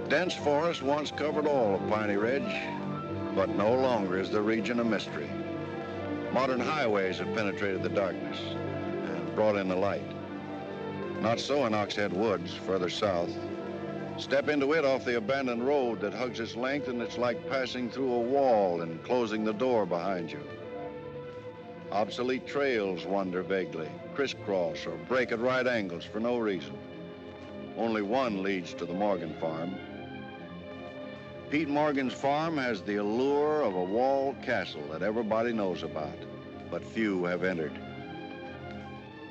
Dense forest once covered all of Piney Ridge, but no longer is the region a mystery. Modern highways have penetrated the darkness and brought in the light. Not so in Oxhead Woods, further south. Step into it off the abandoned road that hugs its length, and it's like passing through a wall and closing the door behind you. Obsolete trails wander vaguely, crisscross or break at right angles for no reason. Only one leads to the Morgan farm. Pete Morgan's farm has the allure of a walled castle that everybody knows about, but few have entered.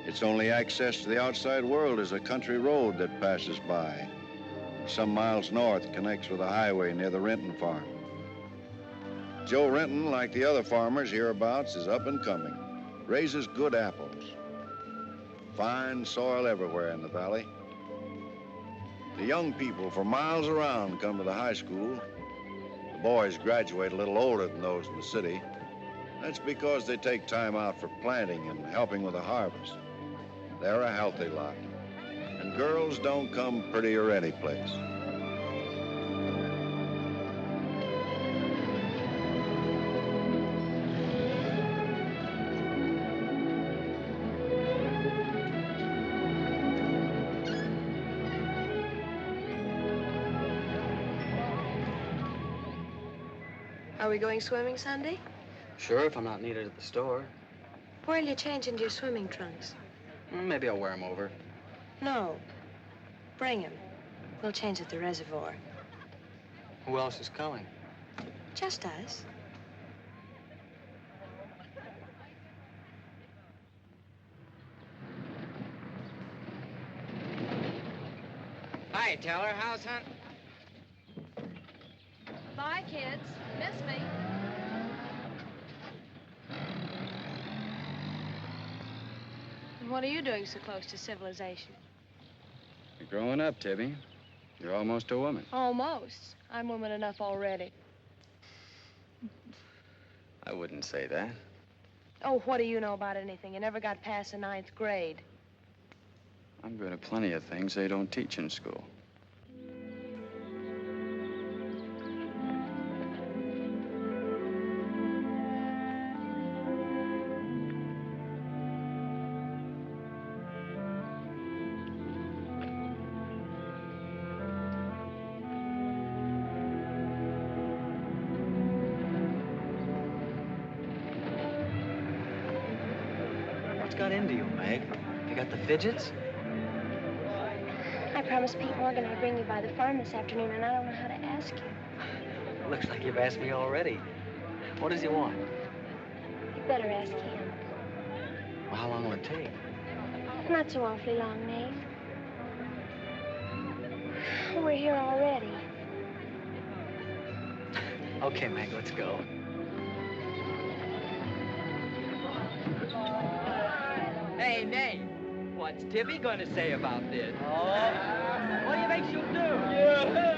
Its only access to the outside world is a country road that passes by. Some miles north connects with a highway near the Renton farm. Joe Renton, like the other farmers hereabouts, is up and coming, raises good apples. Fine soil everywhere in the valley. The young people for miles around come to the high school. The boys graduate a little older than those in the city. That's because they take time out for planting and helping with the harvest. They're a healthy lot. And girls don't come prettier any place. Are we going swimming Sunday? Sure, if I'm not needed at the store. Where'll you change into your swimming trunks? Maybe I'll wear them over. No. Bring 'em. We'll change at the reservoir. Who else is coming? Just us. Hi, Teller. How's hunt? Bye, kids. Miss me. And what are you doing so close to civilization? You're growing up, Tibby. You're almost a woman. Almost. I'm woman enough already. I wouldn't say that. Oh, what do you know about anything? You never got past the 9th grade. I'm good at plenty of things they don't teach in school. Got into you, Meg? You got the fidgets? I promised Pete Morgan I'd bring you by the farm this afternoon, and I don't know how to ask you. Looks like you've asked me already. What does he want? You better ask him. Well, how long will it take? Not so awfully long, Meg. We're here already. Okay, Meg, let's go. Hey, Nate, what's Tibby going to say about this? Oh, what do you think she'll do? Yeah.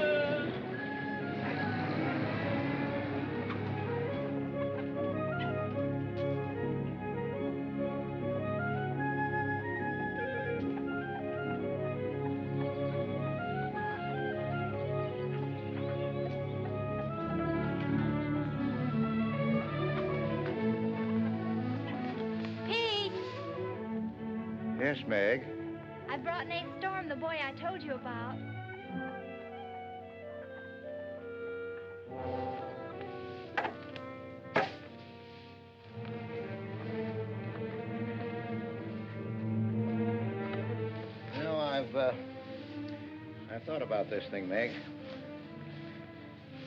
Yes, Meg. I brought Nate Storm, the boy I told you about. You know, I've thought about this thing, Meg.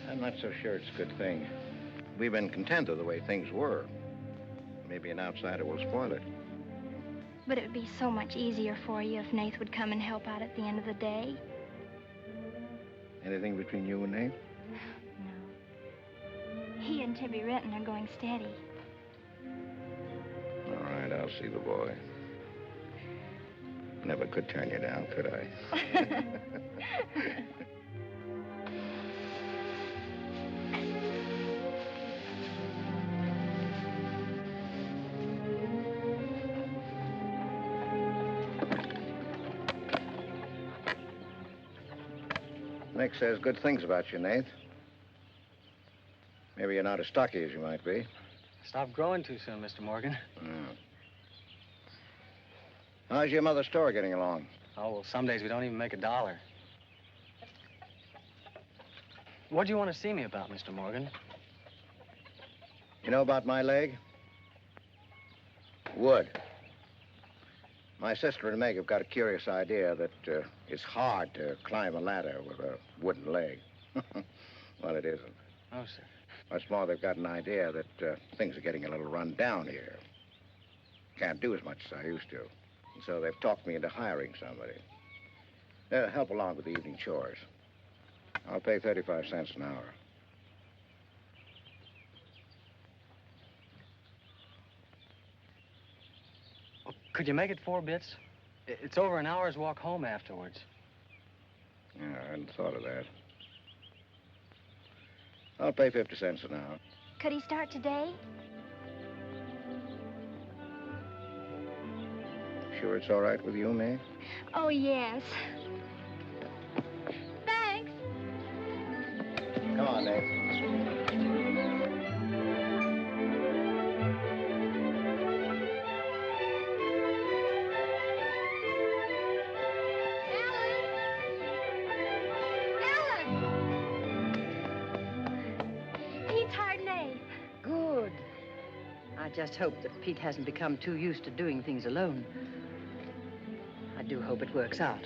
I'm not so sure it's a good thing. We've been content with the way things were. Maybe an outsider will spoil it. But it would be so much easier for you if Nate would come and help out at the end of the day. Anything between you and Nate? No. He and Tibby Renton are going steady. All right, I'll see the boy. Never could turn you down, could I? Nick says good things about you, Nate. Maybe you're not as stocky as you might be. Stop growing too soon, Mr. Morgan. How's your mother's store getting along? Oh, well, some days we don't even make $1. What do you want to see me about, Mr. Morgan? You know about my leg? Wood. My sister and Meg have got a curious idea that it's hard to climb a ladder with a wooden leg. Well, it isn't. Oh, sir. What's more, they've got an idea that things are getting a little run down here. Can't do as much as I used to. And so they've talked me into hiring somebody. Help along with the evening chores. I'll pay 35 cents an hour. Well, could you make it 4 bits? It's over an hour's walk home afterwards. Yeah, I hadn't thought of that. I'll pay 50 cents an hour. Could he start today? Sure it's all right with you, Meg? Oh, yes. Thanks. Come on, Nate. Good. I just hope that Pete hasn't become too used to doing things alone. I do hope it works out.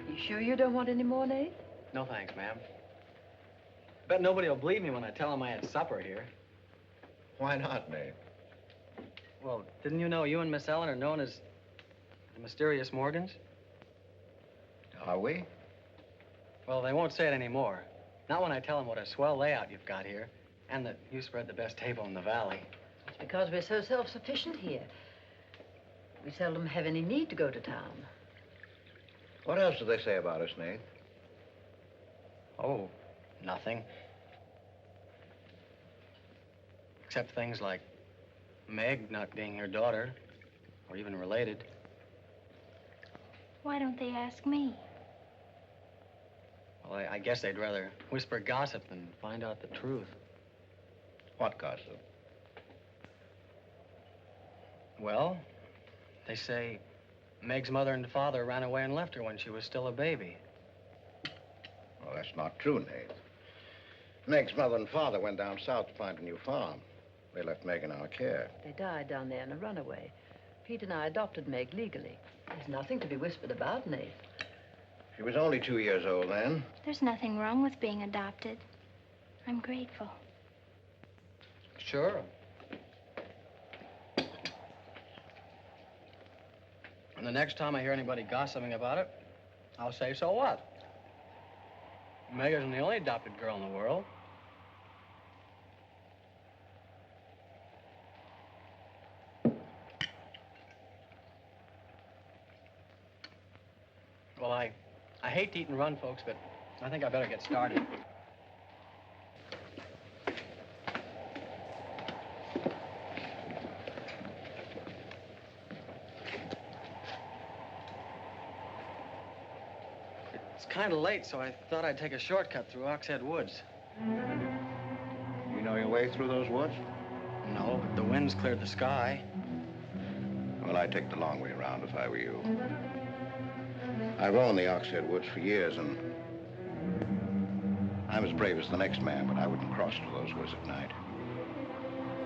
You sure you don't want any more, Nate? No, thanks, ma'am. Bet nobody will believe me when I tell them I had supper here. Why not, Nate? Well, didn't you know you and Miss Ellen are known as the mysterious Morgans? Are we? Well, they won't say it anymore. Not when I tell them what a swell layout you've got here, and that you spread the best table in the valley. It's because we're so self-sufficient here. We seldom have any need to go to town. What else do they say about us, Nate? Oh, nothing. Except things like Meg not being your daughter, or even related. Why don't they ask me? Well, I guess they'd rather whisper gossip than find out the truth. What gossip? Well, they say Meg's mother and father ran away and left her when she was still a baby. Well, that's not true, Nate. Meg's mother and father went down south to find a new farm. They left Meg in our care. They died down there in a runaway. Pete and I adopted Meg legally. There's nothing to be whispered about, Nate. She was only 2 years old then. There's nothing wrong with being adopted. I'm grateful. Sure. And the next time I hear anybody gossiping about it, I'll say, so what? Meg isn't the only adopted girl in the world. Well, I hate to eat and run, folks, but I think I better get started. It's kind of late, so I thought I'd take a shortcut through Oxhead Woods. You know your way through those woods? No, but the wind's cleared the sky. Well, I'd take the long way around if I were you. I've owned the Oxhead Woods for years, and I'm as brave as the next man, but I wouldn't cross through those woods at night.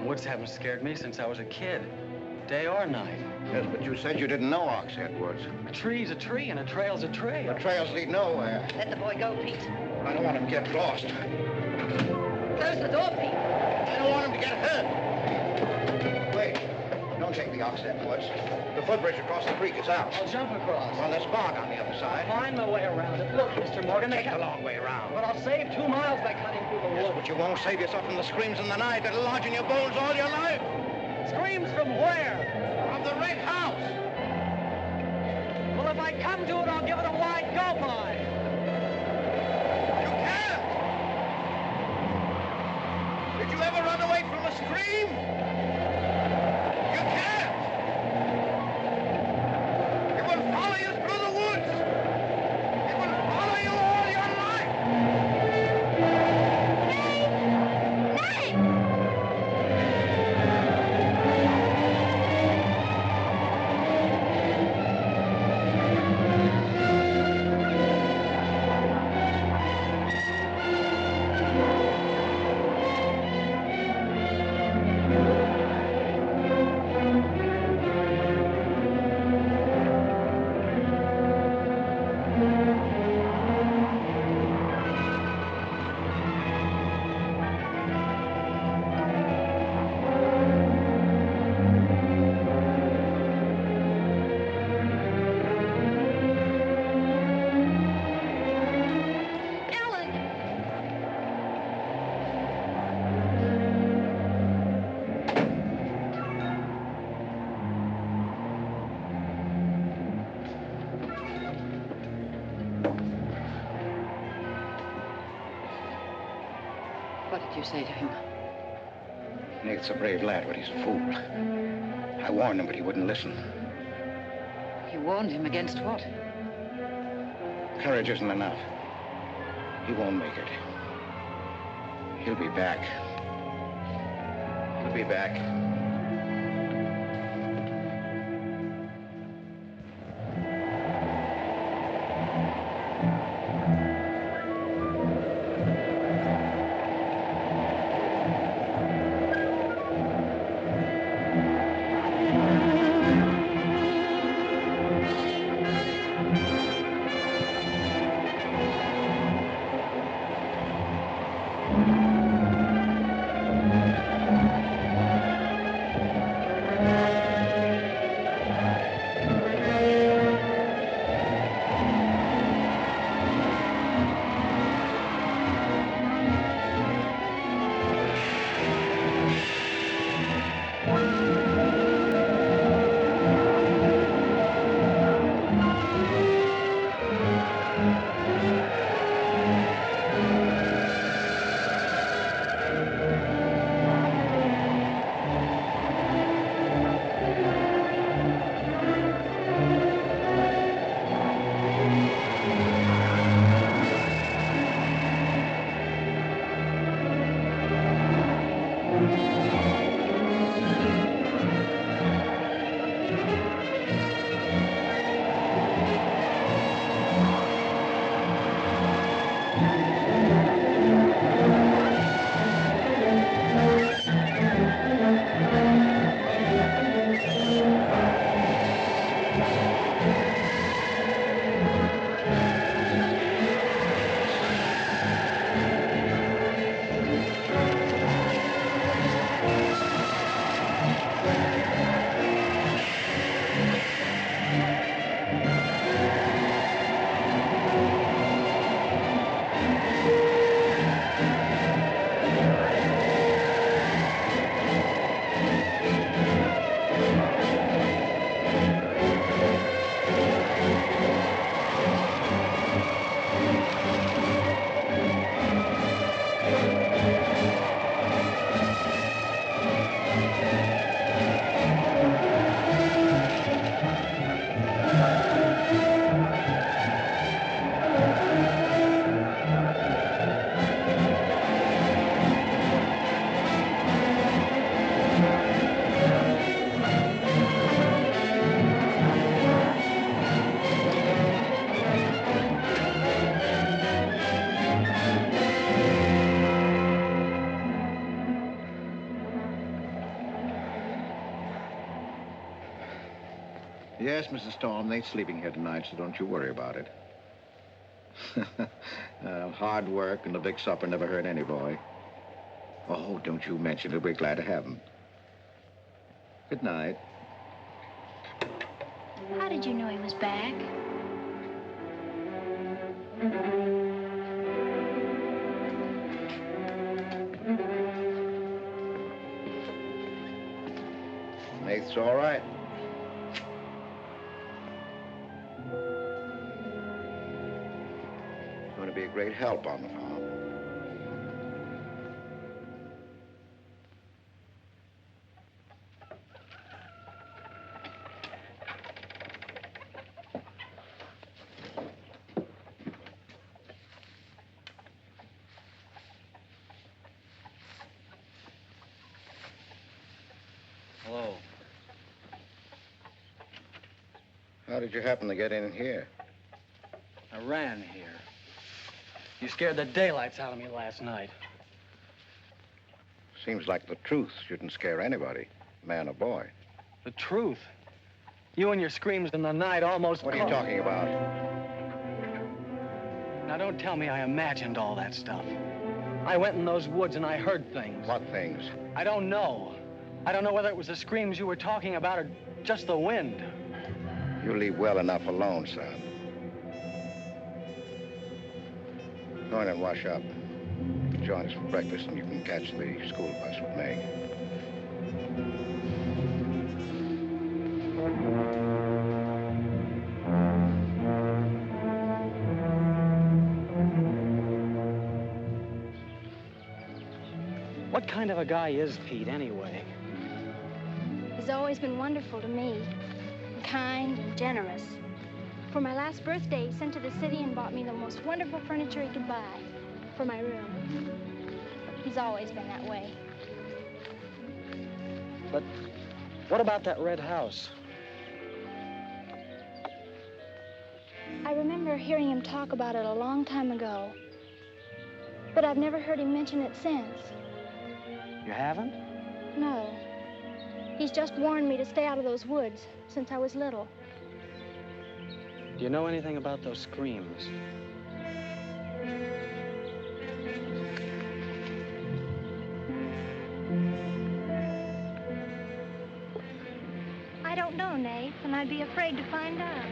Woods haven't scared me since I was a kid, day or night. Yes, but you said you didn't know Oxhead Woods. A tree's a tree, and a trail's a trail. The trails lead nowhere. Let the boy go, Pete. I don't want him to get lost. Close the door, Pete. I don't want him to get hurt. Wait. Don't take the Oxhead Woods. The footbridge across the creek is out. I'll jump across. Well, there's fog on the other side. I'll find my way around it. Look, Mr. Morgan, Take the long way around. But I'll save 2 miles by cutting through the Yes, woods. but you won't save yourself from the screams in the night that'll lodge in your bones all your life. Screams from where? From the red house. Well, if I come to it, I'll give it a wide go-by. You can't. Did you ever run away from a scream? You can't. It will follow you through the woods. It will follow you all your life. What did you say to him? Nate's a brave lad, but he's a fool. I warned him, but he wouldn't listen. You warned him against what? Courage isn't enough. He won't make it. He'll be back. He'll be back. Yes, Mrs. Storm, Nate's sleeping here tonight, so don't you worry about it. Hard work and the big supper never hurt any boy. Oh, don't you mention it. We're glad to have him. Good night. How did you know he was back? Nate's all right. Going to be a great help on the farm. Hello. How did you happen to get in here? I ran here. You scared the daylights out of me last night. Seems like the truth shouldn't scare anybody, man or boy. The truth. You and your screams in the night almost... What are you talking about? Now, don't tell me I imagined all that stuff. I went in those woods and I heard things. What things? I don't know. I don't know whether it was the screams you were talking about or just the wind. You leave well enough alone, son. Go in and wash up. Join us for breakfast and you can catch the school bus with Meg. What kind of a guy is Pete, anyway? He's always been wonderful to me. Kind and generous. For my last birthday, he sent to the city and bought me the most wonderful furniture he could buy for my room. He's always been that way. But what about that red house? I remember hearing him talk about it a long time ago. But I've never heard him mention it since. You haven't? No. He's just warned me to stay out of those woods since I was little. Do you know anything about those screams? I don't know, Nate, and I'd be afraid to find out.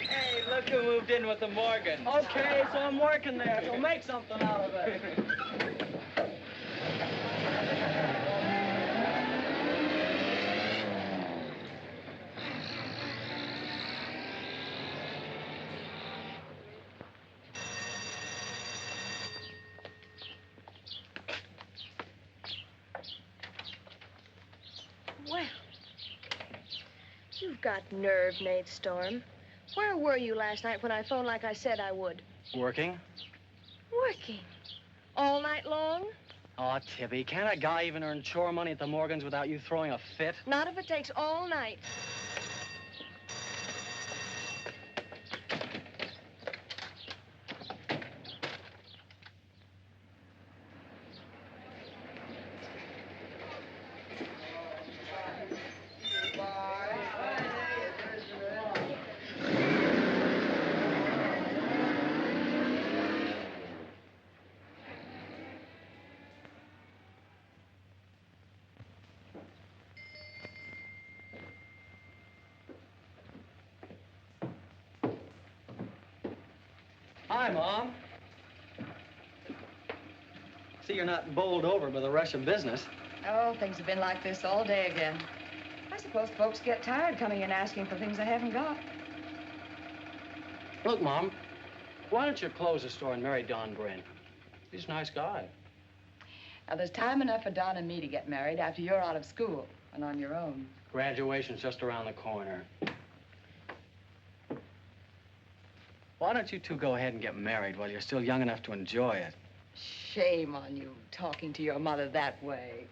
Hey, look who moved in with the Morgans. Okay, so I'm working there, so make something out of it. Well, you've got nerve, Nate Storm. Where were you last night when I phoned like I said I would? Working? Working. All night long? Oh, Tibby, can't a guy even earn chore money at the Morgans without you throwing a fit? Not if it takes all night. Hi, Mom. See, you're not bowled over by the rush of business. Oh, things have been like this all day again. I suppose folks get tired coming in asking for things they haven't got. Look, Mom, why don't you close the store and marry Don Bryn? He's a nice guy. Now, there's time enough for Don and me to get married after you're out of school and on your own. Graduation's just around the corner. Why don't you two go ahead and get married while you're still young enough to enjoy it? Shame on you, talking to your mother that way.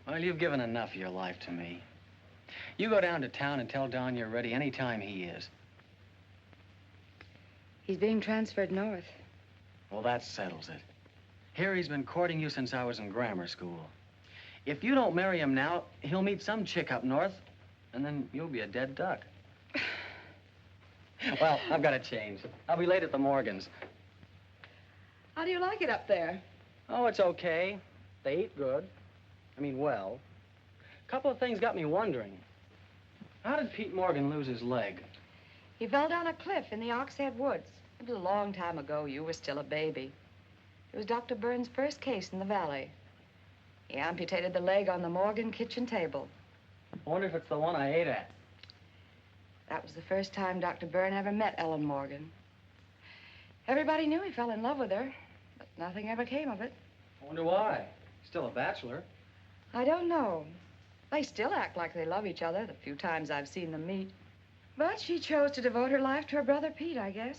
Well, you've given enough of your life to me. You go down to town and tell Don you're ready any time he is. He's being transferred north. Well, that settles it. Here he's been courting you since I was in grammar school. If you don't marry him now, he'll meet some chick up north, and then you'll be a dead duck. Well, I've got to change. I'll be late at the Morgans. How do you like it up there? Oh, it's okay. They eat good. I mean, well. A couple of things got me wondering. How did Pete Morgan lose his leg? He fell down a cliff in the Oxhead Woods. It was a long time ago. You were still a baby. It was Dr. Burns' first case in the valley. He amputated the leg on the Morgan kitchen table. I wonder if it's the one I ate at. That was the first time Dr. Byrne ever met Ellen Morgan. Everybody knew he fell in love with her, but nothing ever came of it. I wonder why. Still a bachelor. I don't know. They still act like they love each other, the few times I've seen them meet. But she chose to devote her life to her brother Pete, I guess.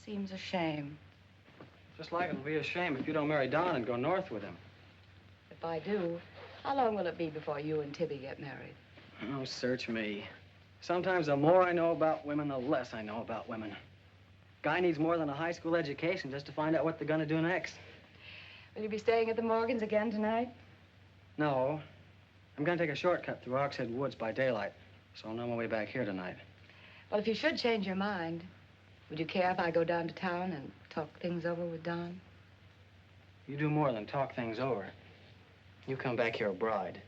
Seems a shame. Just like it'll be a shame if you don't marry Don and go north with him. If I do, how long will it be before you and Tibby get married? Oh, search me. Sometimes the more I know about women, the less I know about women. Guy needs more than a high school education just to find out what they're gonna do next. Will you be staying at the Morgans again tonight? No. I'm gonna take a shortcut through Oxhead Woods by daylight, so I'll know my way back here tonight. Well, if you should change your mind, would you care if I go down to town and talk things over with Don? You do more than talk things over. You come back here a bride.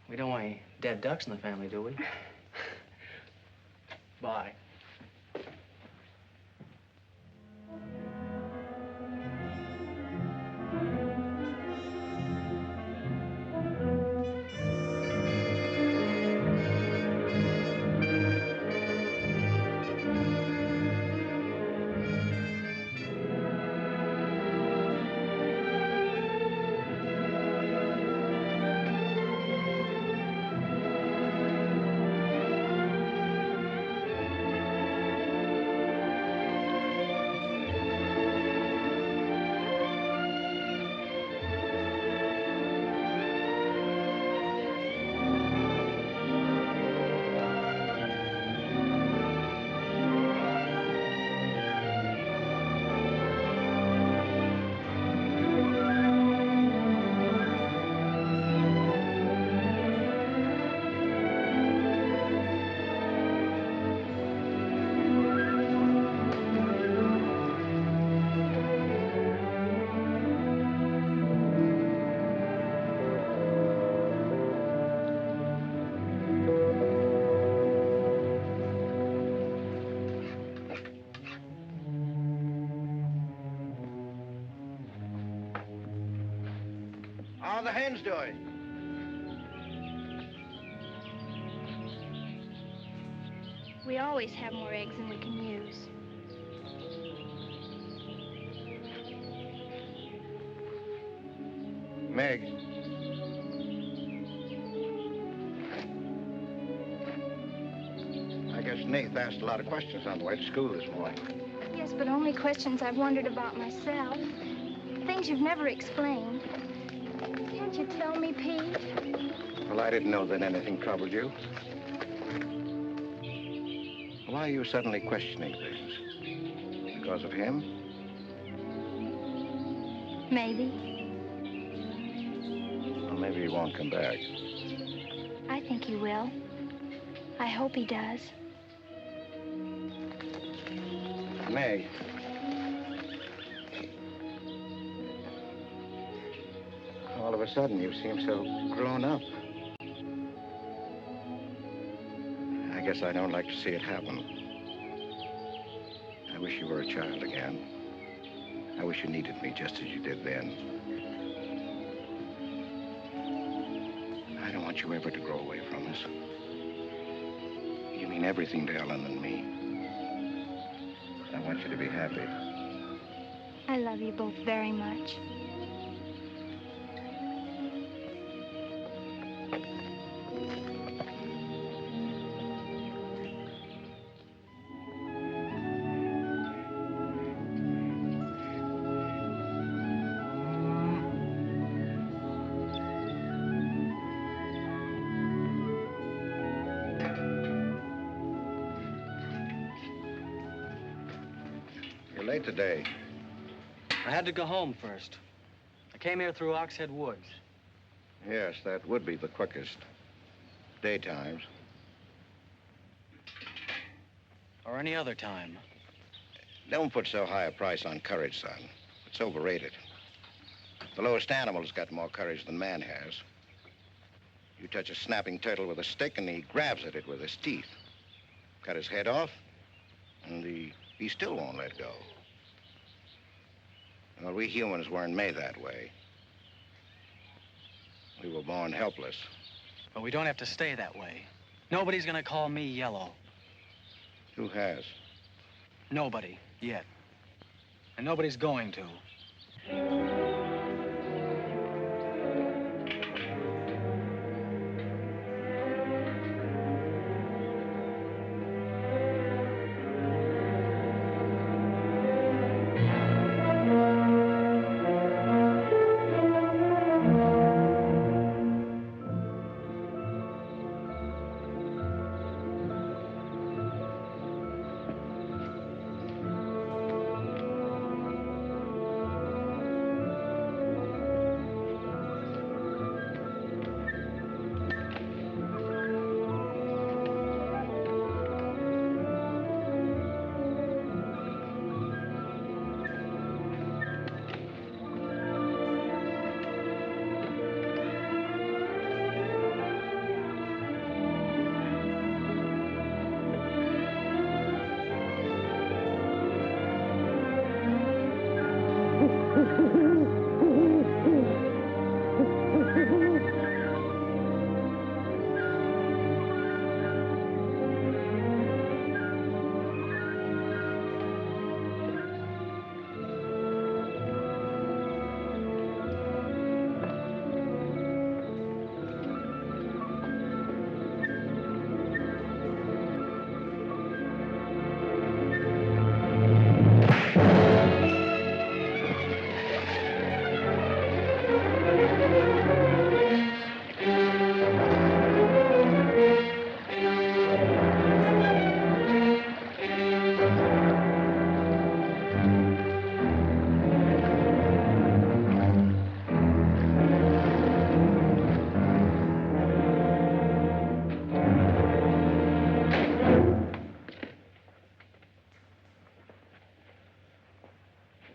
We don't want any dead ducks in the family, do we? Bye. How are the hens doing? We always have more eggs than we can use. Meg. I guess Nath asked a lot of questions on the way to school this morning. Yes, but only questions I've wondered about myself. Things you've never explained. Can't you tell me, Pete? Well, I didn't know that anything troubled you. Why are you suddenly questioning things? Because of him? Maybe. Well, maybe he won't come back. I think he will. I hope he does. Meg. All of a sudden, you seem so grown up. I guess I don't like to see it happen. I wish you were a child again. I wish you needed me just as you did then. I don't want you ever to grow away from us. You mean everything to Ellen and me. I want you to be happy. I love you both very much. You're late today. I had to go home first. I I came here through Oxhead Woods. Yes, that would be the quickest. Daytimes. Or any other time. Don't put so high a price on courage, son. It's overrated. The lowest animal's got more courage than man has. You touch a snapping turtle with a stick and he grabs at it with his teeth. Cut his head off, and he still won't let go. Well, we humans weren't made that way. We were born helpless. But we don't have to stay that way. Nobody's gonna call me yellow. Who has? Nobody, yet. And nobody's going to.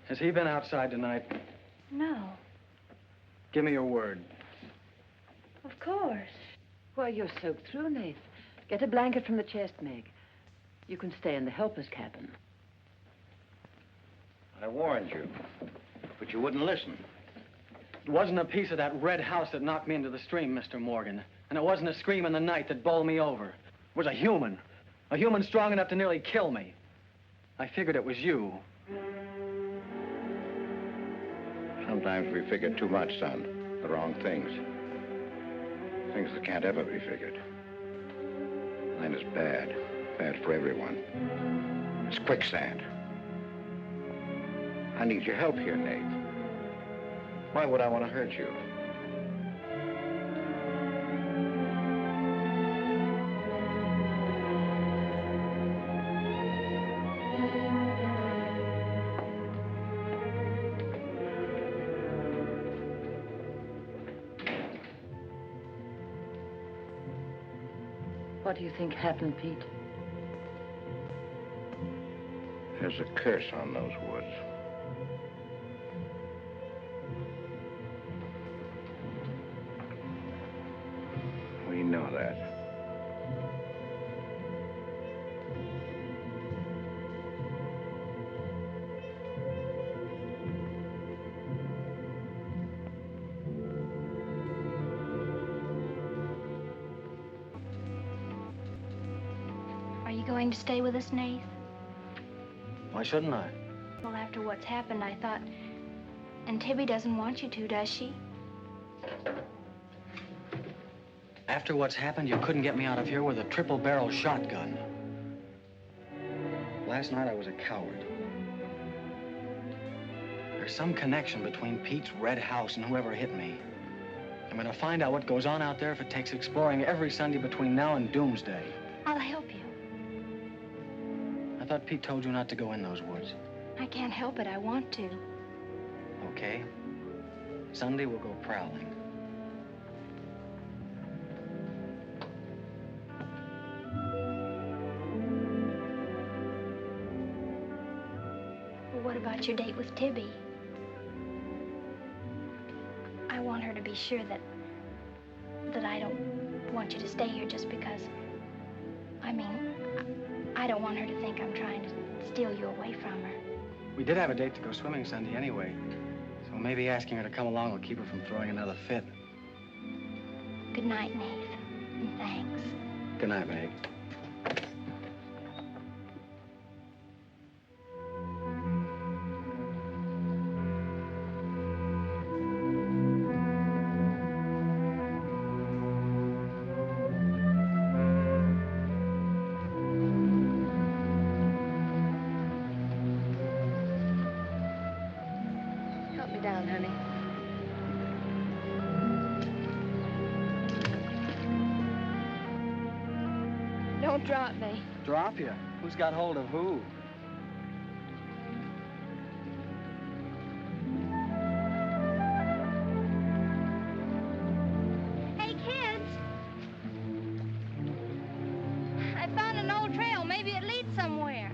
Has he been outside tonight? No, Give me your word. of course. Why, you're soaked through, Nath. Get a blanket from the chest, Meg. You can stay in the helper's cabin. I warned you, but you wouldn't listen. It wasn't a piece of that red house that knocked me into the stream, Mr. Morgan. And it wasn't a scream in the night that bowled me over. It was a human strong enough to nearly kill me. I figured it was you. Sometimes we figure too much, son. The wrong things. Things that can't ever be figured. Mine is bad. Bad for everyone. It's quicksand. I need your help here, Nate. Why would I want to hurt you? What do you think happened, Pete? There's a curse on those woods. We know that. Are you going to stay with us, Nath? Why shouldn't I? Well, after what's happened, I thought... And Tibby doesn't want you to, does she? After what's happened, you couldn't get me out of here with a triple-barrel shotgun. Last night, I was a coward. There's some connection between Pete's red house and whoever hit me. I'm gonna find out what goes on out there if it takes exploring every Sunday between now and doomsday. I'll help you. I thought Pete told you not to go in those woods. I can't help it. I want to. Okay. Sunday, we'll go prowling. Well, what about your date with Tibby? I want her to be sure that I don't want you to stay here just because. I don't want her to think I'm trying to steal you away from her. We did have a date to go swimming Sunday anyway, so maybe asking her to come along will keep her from throwing another fit. Good night, Nath, and thanks. Good night, Meg. Help me down, honey. Don't drop me. Drop you? Who's got hold of who? Hey, kids! I found an old trail. Maybe it leads somewhere.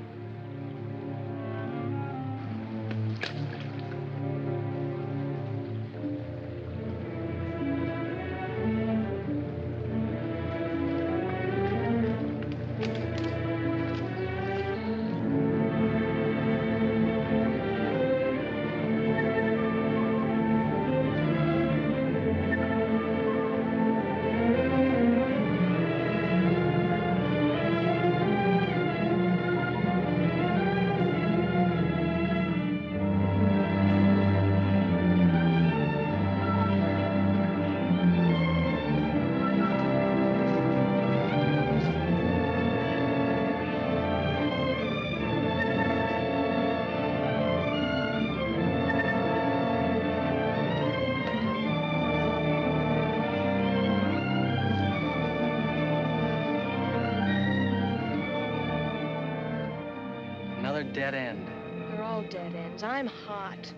Another dead end. They're all dead ends. I'm hot.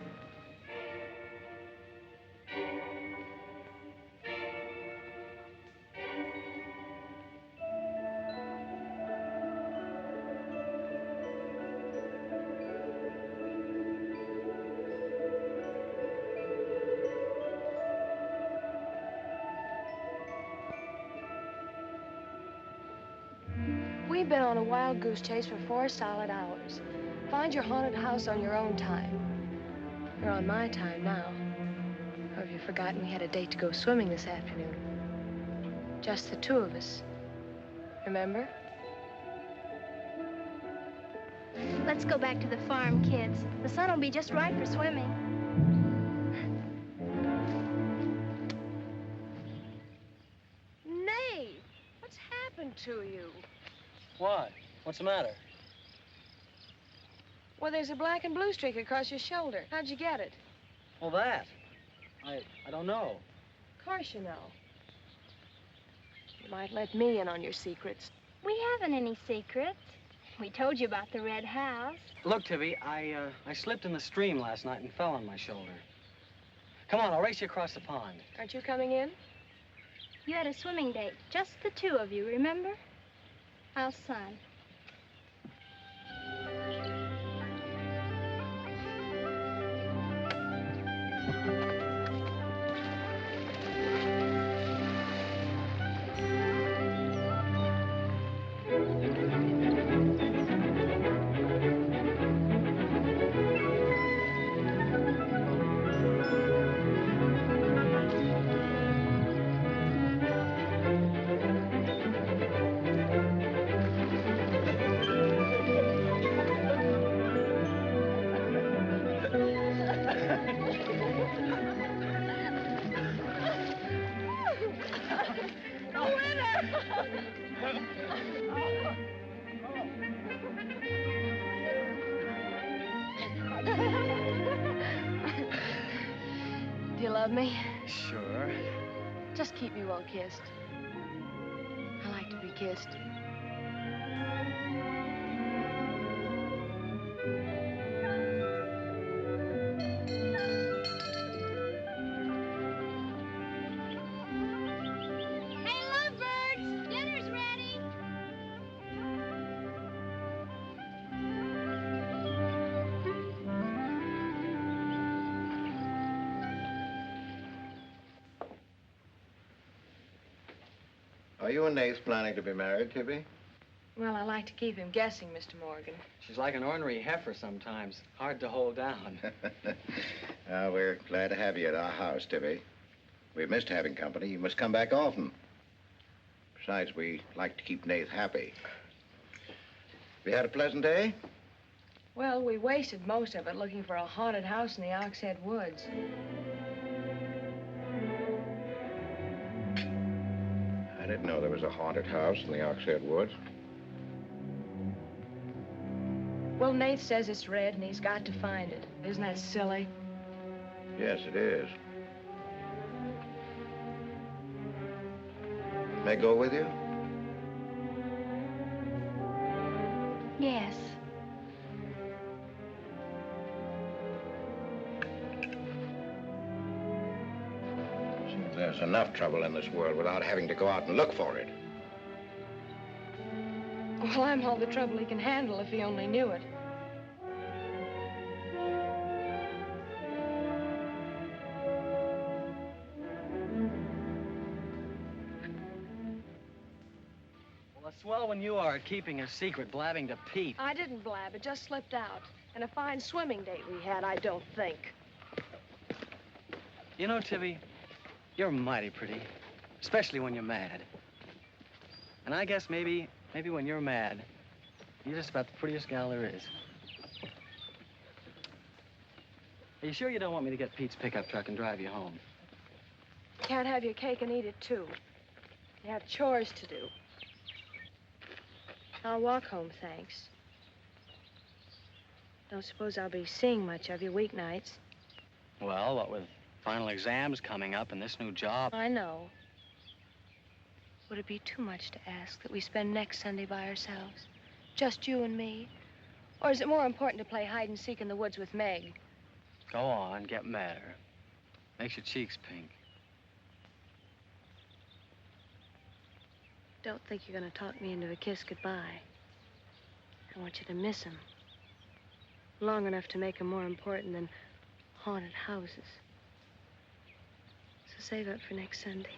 We've been on a wild goose chase for 4 solid hours. Find your haunted house on your own time. You're on my time now. Or have you forgotten we had a date to go swimming this afternoon? Just the two of us. Remember? Let's go back to the farm, kids. The sun will be just right for swimming. Nate, what's happened to you? What? What's the matter? Well, there's a black and blue streak across your shoulder. How'd you get it? Well, that. I don't know. Of course you know. You might let me in on your secrets. We haven't any secrets. We told you about the red house. Look, Tibby, I slipped in the stream last night and fell on my shoulder. Come on, I'll race you across the pond. Aren't you coming in? You had a swimming date, just the two of you, remember? How's Son? Do you love me? Sure. Just keep me well kissed. I like to be kissed. Are you and Nath planning to be married, Tibby? Well, I like to keep him guessing, Mr. Morgan. She's like an ornery heifer sometimes. Hard to hold down. We're glad to have you at our house, Tibby. We've missed having company. You must come back often. Besides, we like to keep Nath happy. Have you had a pleasant day? Well, we wasted most of it looking for a haunted house in the Oxhead Woods. I didn't know there was a haunted house in the Oxhead Woods. Well, Nath says it's red and he's got to find it. Isn't that silly? Yes, it is. May I go with you? Yes. There's enough trouble in this world without having to go out and look for it. Well, I'm all the trouble he can handle if he only knew it. Well, a swell when you are at keeping a secret, blabbing to Pete. I didn't blab. It just slipped out. And a fine swimming date we had, I don't think. You know, Tibby, you're mighty pretty, especially when you're mad. And I guess maybe when you're mad, you're just about the prettiest gal there is. Are you sure you don't want me to get Pete's pickup truck and drive you home? Can't have your cake and eat it, too. You have chores to do. I'll walk home, thanks. Don't suppose I'll be seeing much of you weeknights. Well, what with final exams coming up and this new job. I know. Would it be too much to ask that we spend next Sunday by ourselves? Just you and me? Or is it more important to play hide and seek in the woods with Meg? Go on, get madder. Makes your cheeks pink. Don't think you're going to talk me into a kiss goodbye. I want you to miss him. Long enough to make him more important than haunted houses. So save up for next Sunday.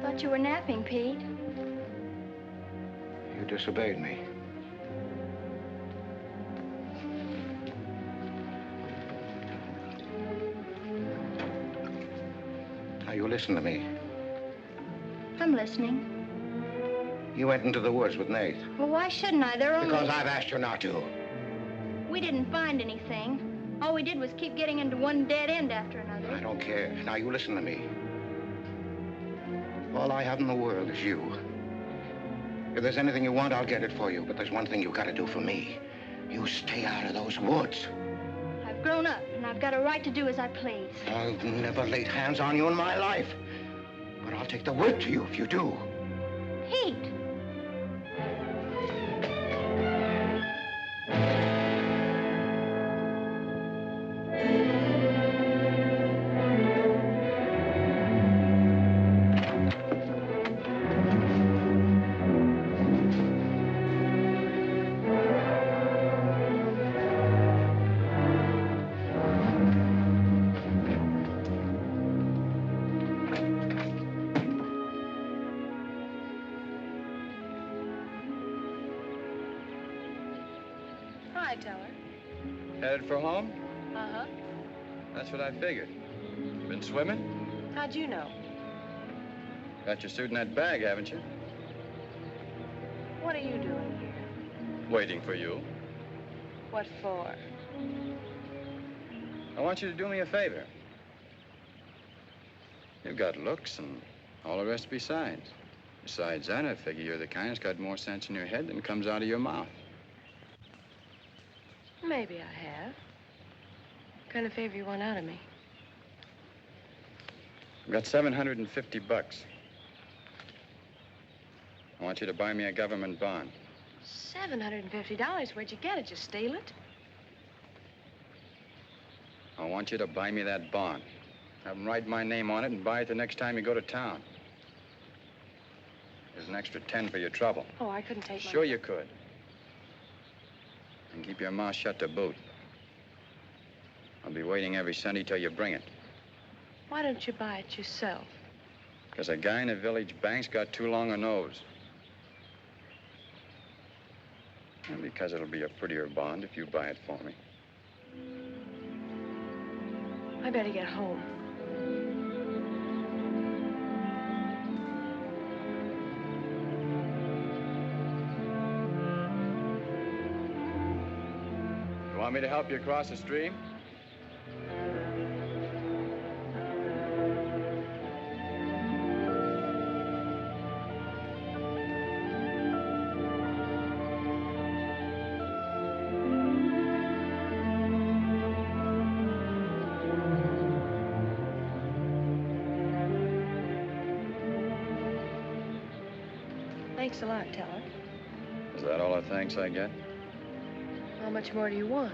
Thought you were napping, Pete. You disobeyed me. Now, you listen to me. I'm listening. You went into the woods with Nath. Well, why shouldn't I? They're only... Because I've asked you not to. We didn't find anything. All we did was keep getting into one dead end after another. I don't care. Now, you listen to me. All I have in the world is you. If there's anything you want, I'll get it for you. But there's one thing you gotta do for me. You stay out of those woods. I've grown up, and I've got a right to do as I please. I've never laid hands on you in my life. But I'll take the word to you if you do. Pete! Hi, Teller. Headed for home? Uh-huh. That's what I figured. Been swimming? How'd you know? Got your suit in that bag, haven't you? What are you doing here? Waiting for you. What for? I want you to do me a favor. You've got looks and all the rest besides. Besides that, I figure you're the kind that's got more sense in your head than comes out of your mouth. Maybe I have. What kind of favor you want out of me? I've got $750. I want you to buy me a government bond. $750? Where'd you get it? You steal it? I want you to buy me that bond. Have them write my name on it and buy it the next time you go to town. There's an extra 10 for your trouble. Oh, I couldn't take Sure you could. And keep your mouth shut to boot. I'll be waiting every Sunday till you bring it. Why don't you buy it yourself? Because a guy in a village bank's got too long a nose. And because it'll be a prettier bond if you buy it for me. I better get home. You want me to help you across the stream? Thanks a lot, Teller. Is that all the thanks I get? How much more do you want?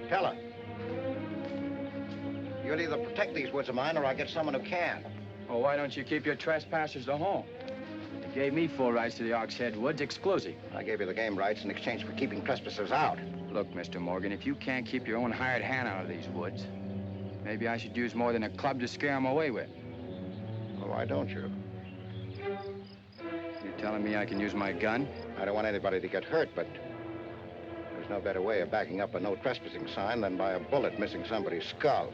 Teller. You'll either protect these woods of mine or I get someone who can. Well, why don't you keep your trespassers to home? You gave me full rights to the Ox Head Woods, exclusive. I gave you the game rights in exchange for keeping trespassers out. Look, Mr. Morgan, if you can't keep your own hired hand out of these woods, maybe I should use more than a club to scare them away with. Well, why don't you? You telling me I can use my gun? I don't want anybody to get hurt, but there's no better way of backing up a no trespassing sign than by a bullet missing somebody's skull.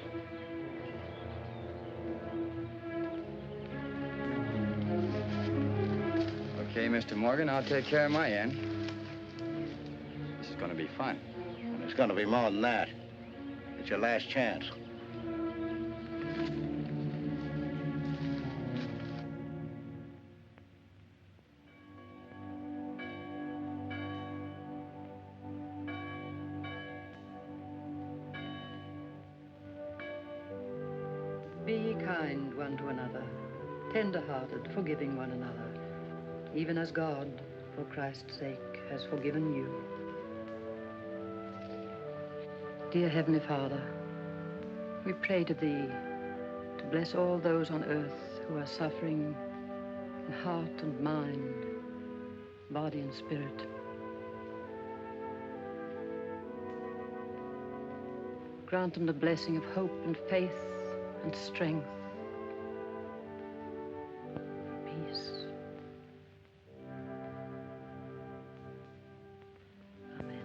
Okay, Mr. Morgan, I'll take care of my end. This is going to be fun. And it's going to be more than that. It's your last chance. Be kind one to another, tender-hearted, forgiving one another, even as God, for Christ's sake, has forgiven you. Dear Heavenly Father, we pray to Thee to bless all those on earth who are suffering in heart and mind, body and spirit. Grant them the blessing of hope and faith and strength, peace. Amen.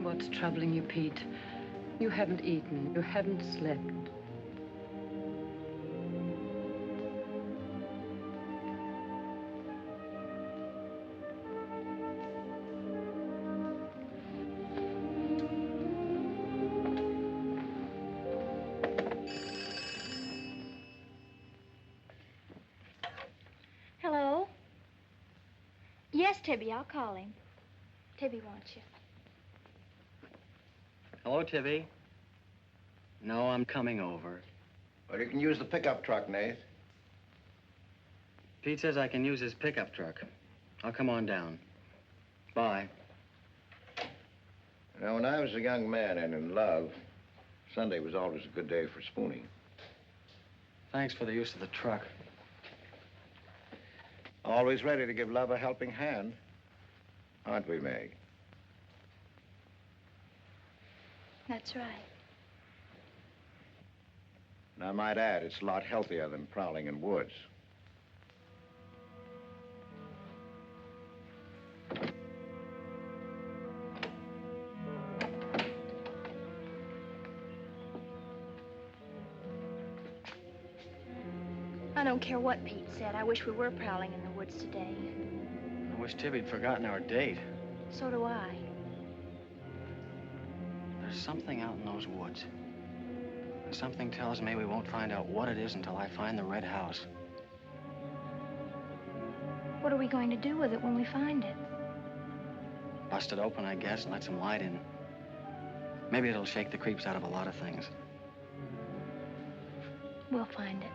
What's troubling you, Pete? You haven't eaten, you haven't slept. Hello? Yes, Tibby, I'll call him. Tibby wants you. Hello, Tibby. No, I'm coming over. Well, you can use the pickup truck, Nath. Pete says I can use his pickup truck. I'll come on down. Bye. You know, when I was a young man and in love, Sunday was always a good day for spooning. Thanks for the use of the truck. Always ready to give love a helping hand. Aren't we, Meg? That's right. And I might add, it's a lot healthier than prowling in woods. I don't care what Pete said. I wish we were prowling in the woods today. I wish Tibby'd forgotten our date. So do I. There's something out in those woods. Something tells me we won't find out what it is until I find the red house. What are we going to do with it when we find it? Bust it open, I guess, and let some light in. Maybe it'll shake the creeps out of a lot of things. We'll find it.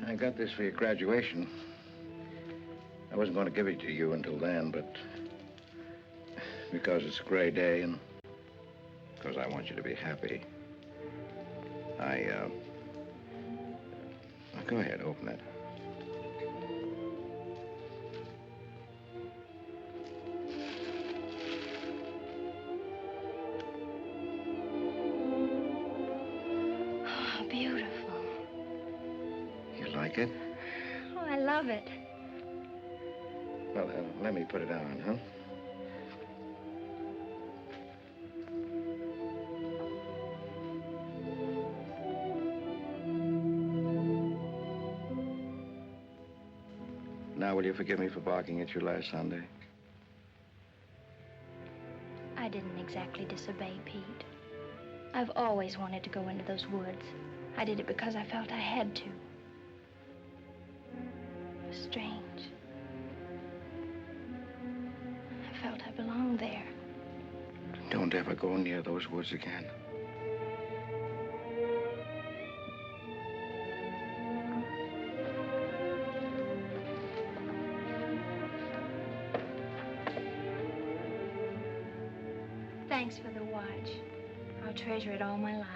I got this for your graduation. I wasn't going to give it to you until then, but because it's a gray day and because I want you to be happy, go ahead, open it. Oh, beautiful. You like it? Oh, I love it. Well, let me put it on, huh? Now, will you forgive me for barking at you last Sunday? I didn't exactly disobey Pete. I've always wanted to go into those woods. I did it because I felt I had to. It was strange. I felt I belonged there. Don't ever go near those woods again. Thanks for the watch. I'll treasure it all my life.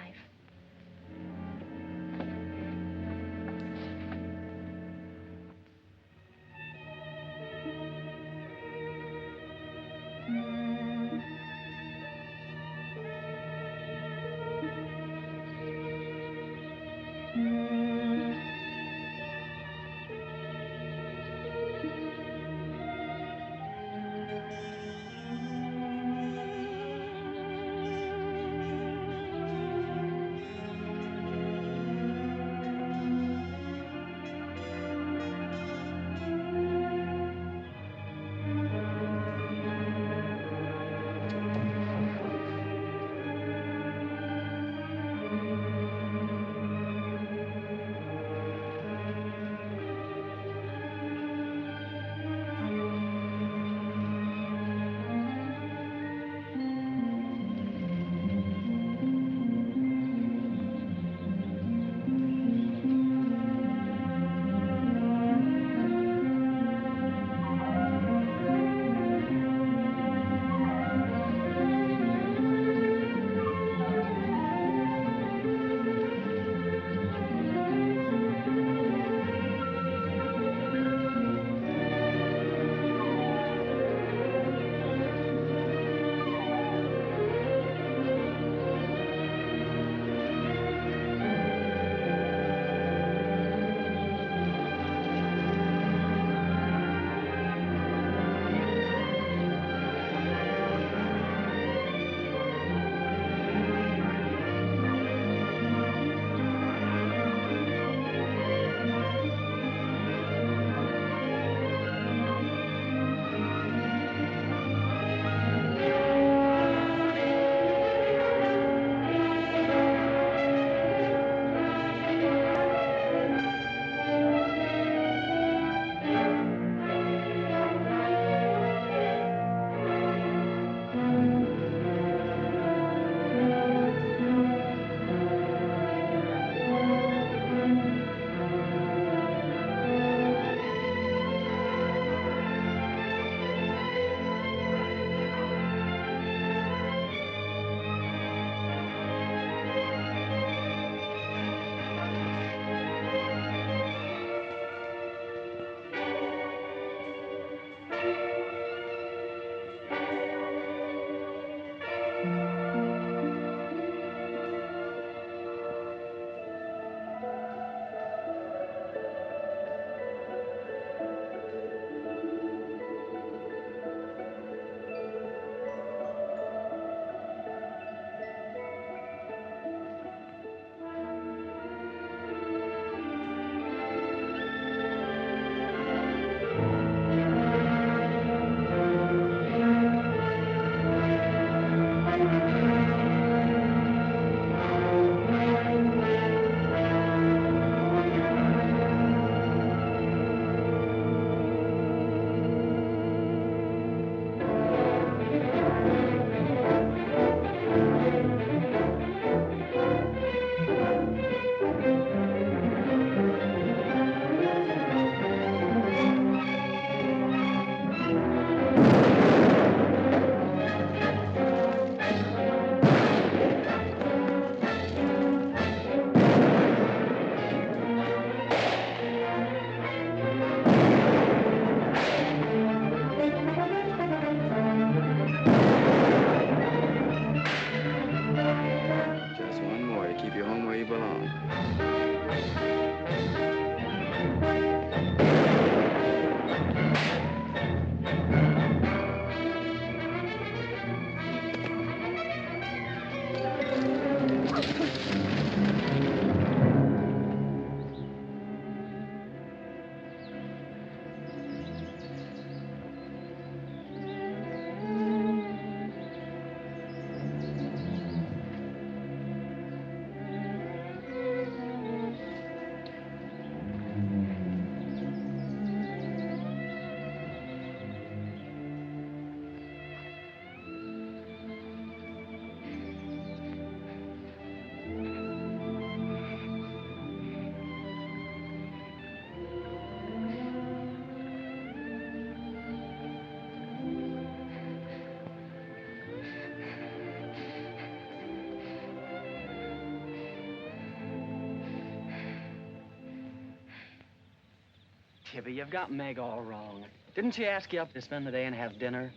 Tibby, you've got Meg all wrong. Didn't she ask you up to spend the day and have dinner?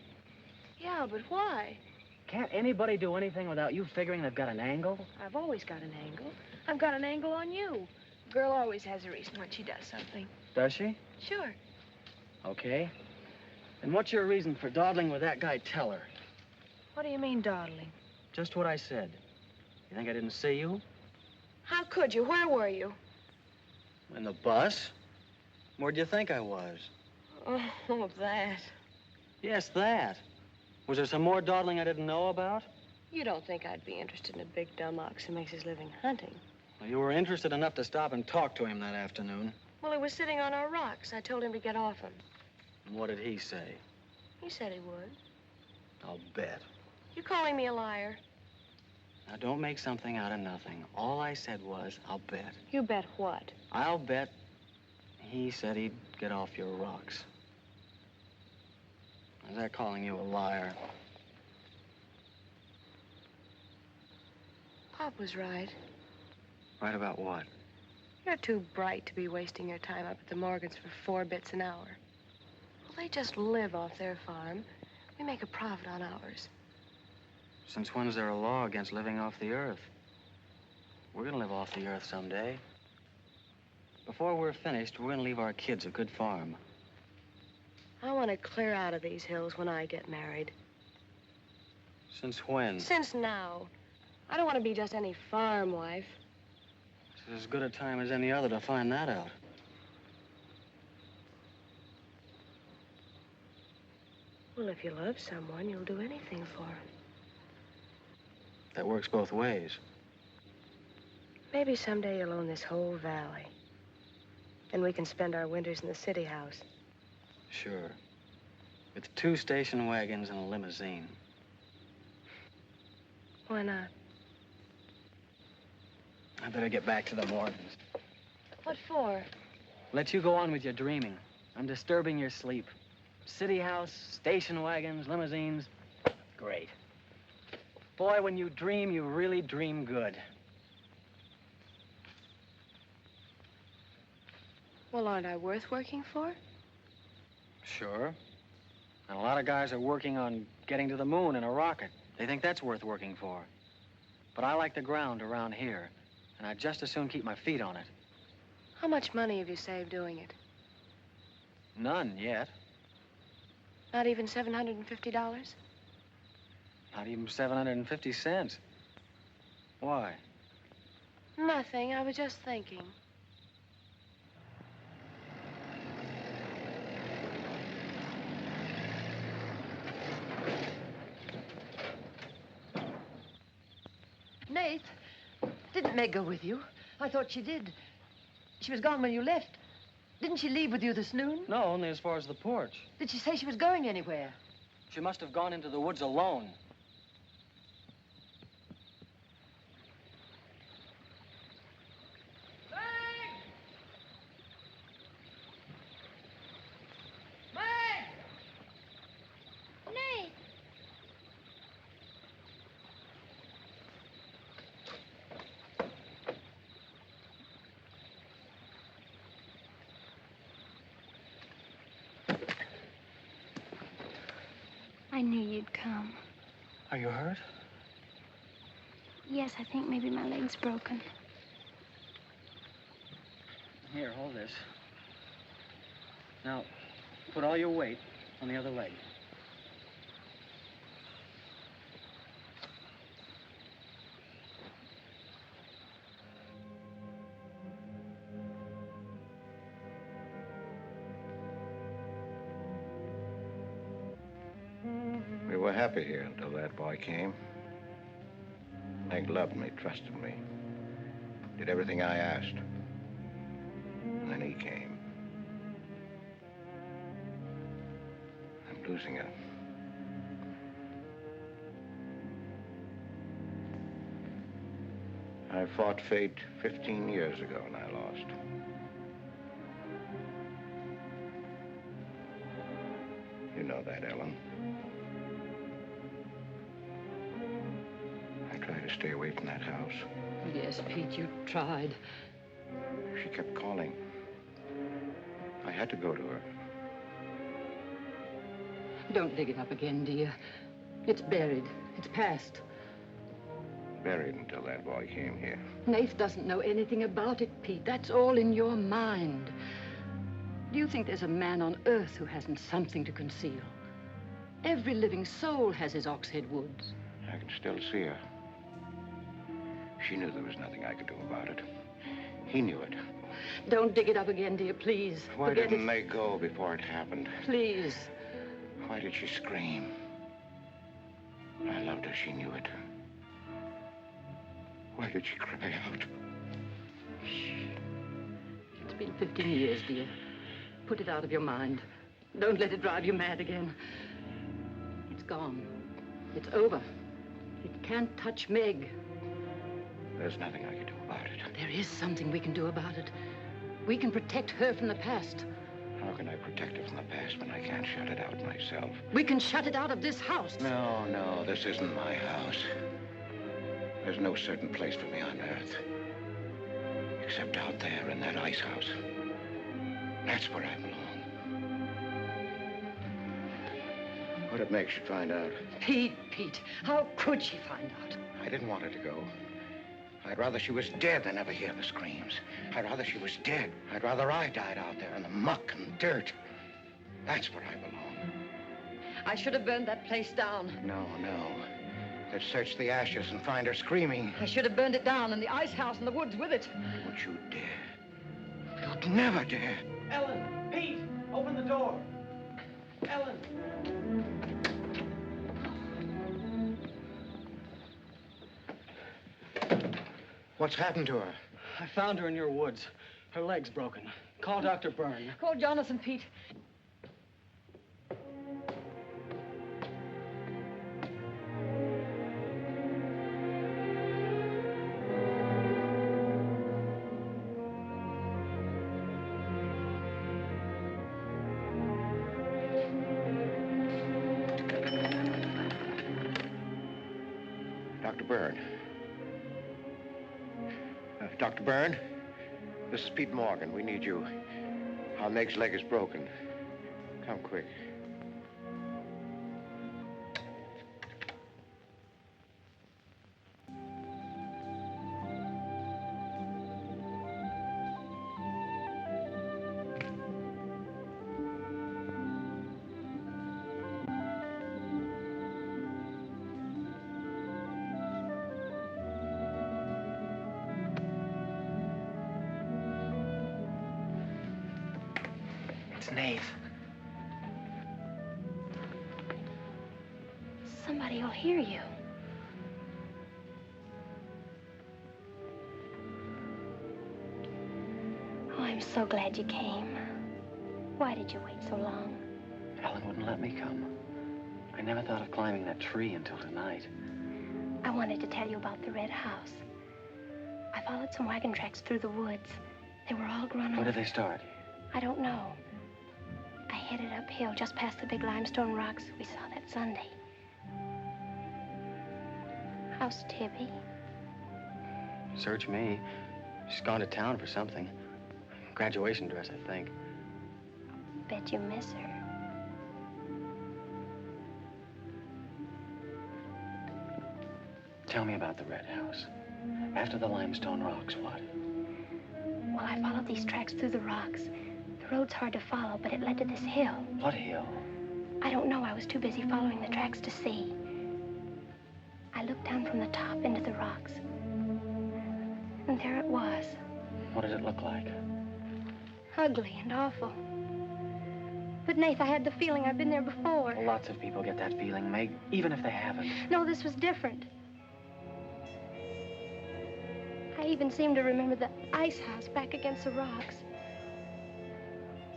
Yeah, but why? Can't anybody do anything without you figuring they've got an angle? I've always got an angle. I've got an angle on you. A girl always has a reason when she does something. Does she? Sure. Okay. And what's your reason for dawdling with that guy Teller? What do you mean, dawdling? Just what I said. You think I didn't see you? How could you? Where were you? In the bus? Where'd you think I was? Oh, that. Yes, that. Was there some more dawdling I didn't know about? You don't think I'd be interested in a big dumb ox who makes his living hunting? Well, you were interested enough to stop and talk to him that afternoon. Well, he was sitting on our rocks. I told him to get off him. And what did he say? He said he would. I'll bet. You calling me a liar? Now, don't make something out of nothing. All I said was, I'll bet. You bet what? I'll bet he said he'd get off your rocks. Is that calling you a liar? Pop was right. Right about what? You're too bright to be wasting your time up at the Morgans for 4 bits an hour. Well, they just live off their farm. We make a profit on ours. Since when's there a law against living off the earth? We're gonna live off the earth someday. Before we're finished, we're gonna leave our kids a good farm. I want to clear out of these hills when I get married. Since when? Since now. I don't want to be just any farm wife. It's as good a time as any other to find that out. Well, if you love someone, you'll do anything for him. That works both ways. Maybe someday you'll own this whole valley. And we can spend our winters in the city house. Sure. With 2 station wagons and a limousine. Why not? I better get back to the Morgans. What for? Let you go on with your dreaming. I'm disturbing your sleep. City house, station wagons, limousines. Great. Boy, when you dream, you really dream good. Well, aren't I worth working for? Sure. And a lot of guys are working on getting to the moon in a rocket. They think that's worth working for. But I like the ground around here, and I'd just as soon keep my feet on it. How much money have you saved doing it? None yet. Not even $750? Not even 750 cents. Why? Nothing. I was just thinking. Nate, didn't Meg go with you? I thought she did. She was gone when you left. Didn't she leave with you this noon? No, only as far as the porch. Did she say she was going anywhere? She must have gone into the woods alone. Nate! I knew you'd come. Are you hurt? Yes, I think maybe my leg's broken. Here, hold this. Now, put all your weight on the other leg. We were happy here until that boy came. Meg loved me, trusted me, did everything I asked. And then he came. I'm losing her. I fought fate 15 years ago and I lost. You know that, Ellen. I tried to stay away from that house. Yes, Pete, you tried. She kept calling. I had to go to her. Don't dig it up again, dear. It's buried. It's past. Buried until that boy came here. Nath doesn't know anything about it, Pete. That's all in your mind. Do you think there's a man on earth who hasn't something to conceal? Every living soul has his Oxhead Woods. I can still see her. She knew there was nothing I could do about it. He knew it. Don't dig it up again, dear, please. Why Forget didn't it. they go before it happened? Please. Why did she scream? I loved her. She knew it. Why did she cry out? It's been 15 years, dear. Put it out of your mind. Don't let it drive you mad again. It's gone. It's over. It can't touch Meg. There's nothing I can do about it. There is something we can do about it. We can protect her from the past. How can I protect her from the past when I can't shut it out myself? We can shut it out of this house. No, this isn't my house. There's no certain place for me on Earth. Except out there in that ice house. That's where I belong. What'd it make she find out? Pete, how could she find out? I didn't want her to go. I'd rather she was dead than ever hear the screams. I'd rather she was dead. I'd rather I died out there in the muck and dirt. That's where I belong. I should have burned that place down. No. They'd search the ashes and find her screaming. I should have burned it down and the ice house in the woods with it. Don't you dare. You'd never dare. Ellen, Pete, open the door. Ellen. What's happened to her? I found her in your woods. Her leg's broken. Call Dr. Byrne. Call Jonathan, Pete. Dr. Byrne. Dr. Byrne, this is Pete Morgan. We need you. Our Meg's leg is broken. Come quick. It's Nave. Somebody will hear you. Oh, I'm so glad you came. Why did you wait so long? Ellen wouldn't let me come. I never thought of climbing that tree until tonight. I wanted to tell you about the red house. I followed some wagon tracks through the woods. They were all grown Where over. did they start? I don't know. I headed uphill just past the big limestone rocks we saw that Sunday. How's Tibby? Search me. She's gone to town for something. Graduation dress, I think. Bet you miss her. Tell me about the red house. After the limestone rocks, what? Well, I followed these tracks through the rocks. The road's hard to follow, but it led to this hill. What hill? I don't know. I was too busy following the tracks to see. I looked down from the top into the rocks. And there it was. What did it look like? Ugly and awful. But, Nath, I had the feeling I'd been there before. Well, lots of people get that feeling, Meg, even if they haven't. No, this was different. I even seemed to remember the ice house back against the rocks.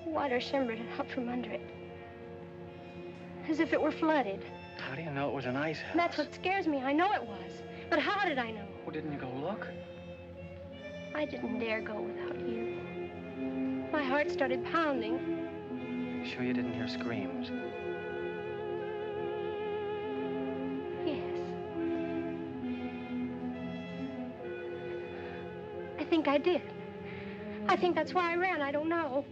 Water shimmered out from under it. As if it were flooded. How do you know it was an ice house? That's what scares me. I know it was. But how did I know? Well, didn't you go look? I didn't dare go without you. My heart started pounding. Sure you didn't hear screams? Yes. I think I did. I think that's why I ran. I don't know.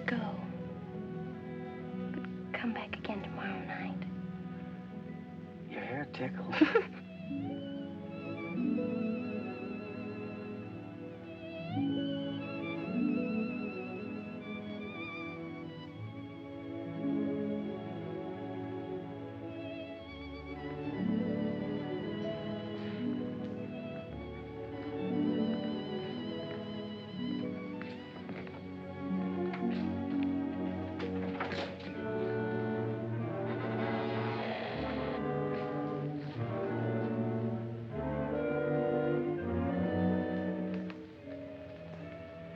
go. But come back again tomorrow night. Your hair tickles.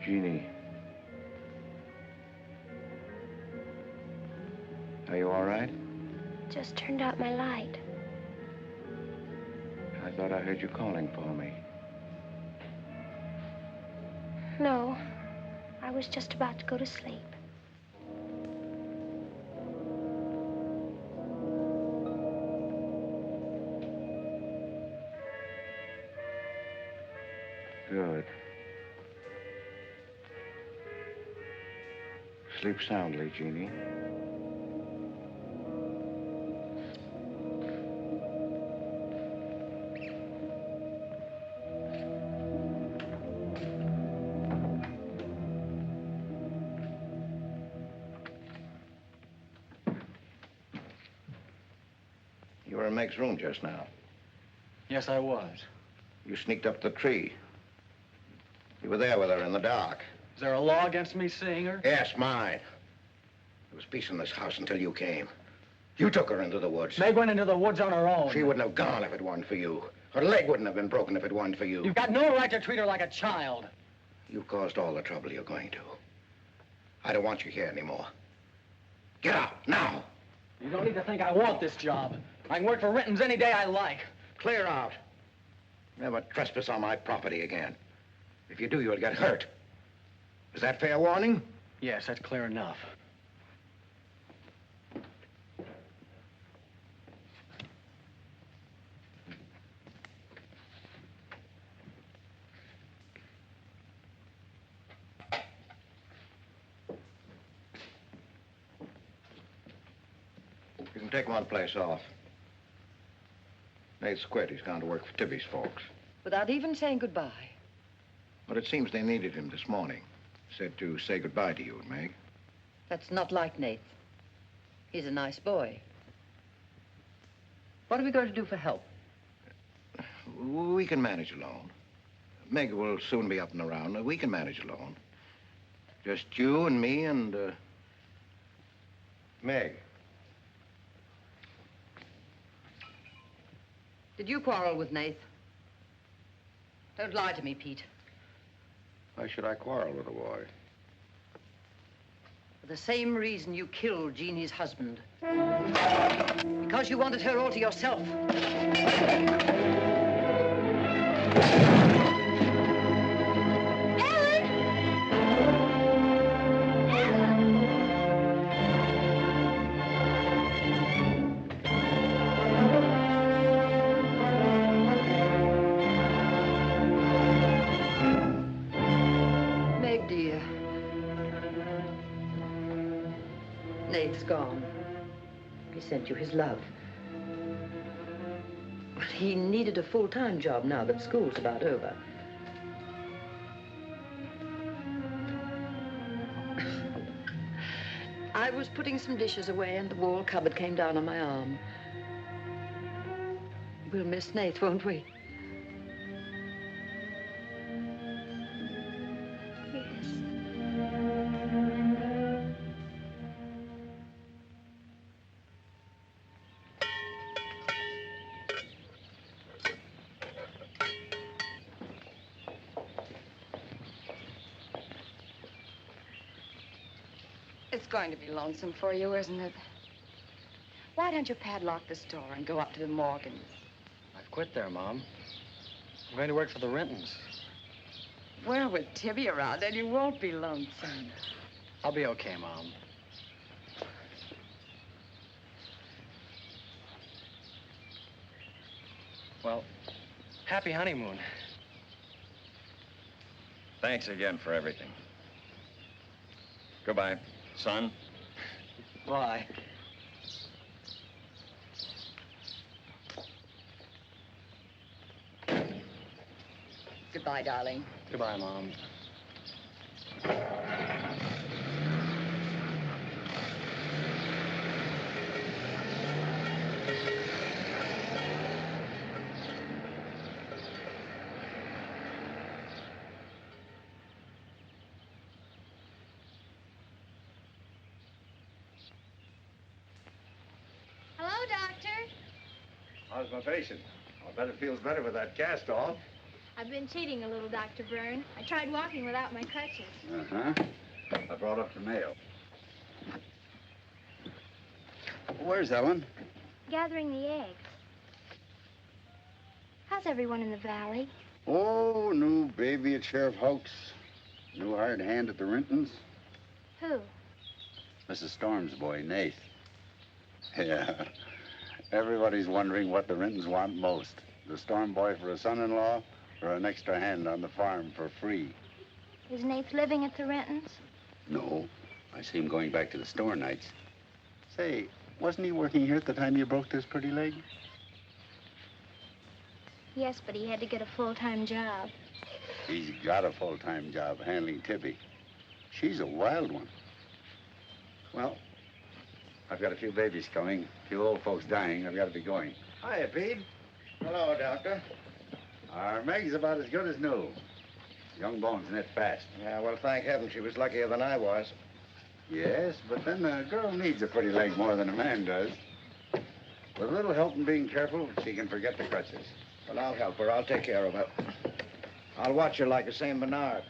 Jeannie. Are you all right? Just turned out my light. I thought I heard you calling for me. No, I was just about to go to sleep. Good. Sleep soundly, Jeannie. You were in Meg's room just now. Yes, I was. You sneaked up the tree. You were there with her in the dark. Is there a law against me seeing her? Yes, mine. There was peace in this house until you came. You took her into the woods. Meg went into the woods on her own. She wouldn't have gone if it weren't for you. Her leg wouldn't have been broken if it weren't for you. You've got no right to treat her like a child. You caused all the trouble you're going to. I don't want you here anymore. Get out, now. You don't need to think I want this job. I can work for Renton's any day I like. Clear out. Never trespass on my property again. If you do, you'll get hurt. Is that fair warning? Yes, that's clear enough. You can take one place off. Nate's quit. He's gone to work for Tibby's folks. Without even saying goodbye. But it seems they needed him this morning. Said to say goodbye to you and Meg. That's not like Nate. He's a nice boy. What are we going to do for help? We can manage alone. Meg will soon be up and around. We can manage alone. Just you and me and, Meg. Did you quarrel with Nath? Don't lie to me, Pete. Why should I quarrel with a boy? For the same reason you killed Jeannie's husband. Because you wanted her all to yourself. Nate's gone. He sent you his love. But he needed a full-time job now that school's about over. I was putting some dishes away and the wall cupboard came down on my arm. We'll miss Nate, won't we? It's going to be lonesome for you, isn't it? Why don't you padlock the store and go up to the Morgans? I've quit there, Mom. I'm going to work for the Rentons. Well, with Tibby around, then you won't be lonesome. I'll be okay, Mom. Well, happy honeymoon. Thanks again for everything. Goodbye. Son? Bye. Goodbye, darling. Goodbye, Mom. Hello, Doctor. How's my patient? I'll bet it feels better with that cast off. I've been cheating a little, Dr. Byrne. I tried walking without my crutches. Uh-huh. I brought up the mail. Where's Ellen? Gathering the eggs. How's everyone in the valley? Oh, new baby at Sheriff Hoke's. New hired hand at the Rintons. Who? Mrs. Storm's boy, Nath. Yeah. Everybody's wondering what the Rintons want most. The Storm boy for a son-in-law or an extra hand on the farm for free. Is Nath living at the Rentons? No. I see him going back to the store nights. Say, wasn't he working here at the time you broke this pretty leg? Yes, but he had to get a full-time job. He's got a full-time job handling Tibby. She's a wild one. Well, I've got a few babies coming, a few old folks dying. I've got to be going. Hiya, Pete. Hello, Doctor. Our Meg's about as good as new. Young bones knit fast. Yeah, well, thank heaven she was luckier than I was. Yes, but then a girl needs a pretty leg more than a man does. With a little help and being careful, she can forget the crutches. Well, I'll help her. I'll take care of her. I'll watch her like a St. Bernard.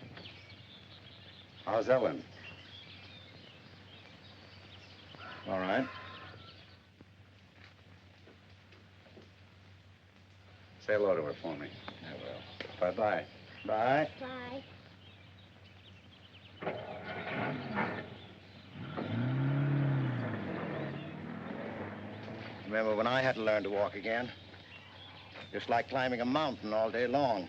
How's Ellen? All right. Say hello to her for me. I will. Bye-bye. Bye. Bye. Remember when I had to learn to walk again? Just like climbing a mountain all day long.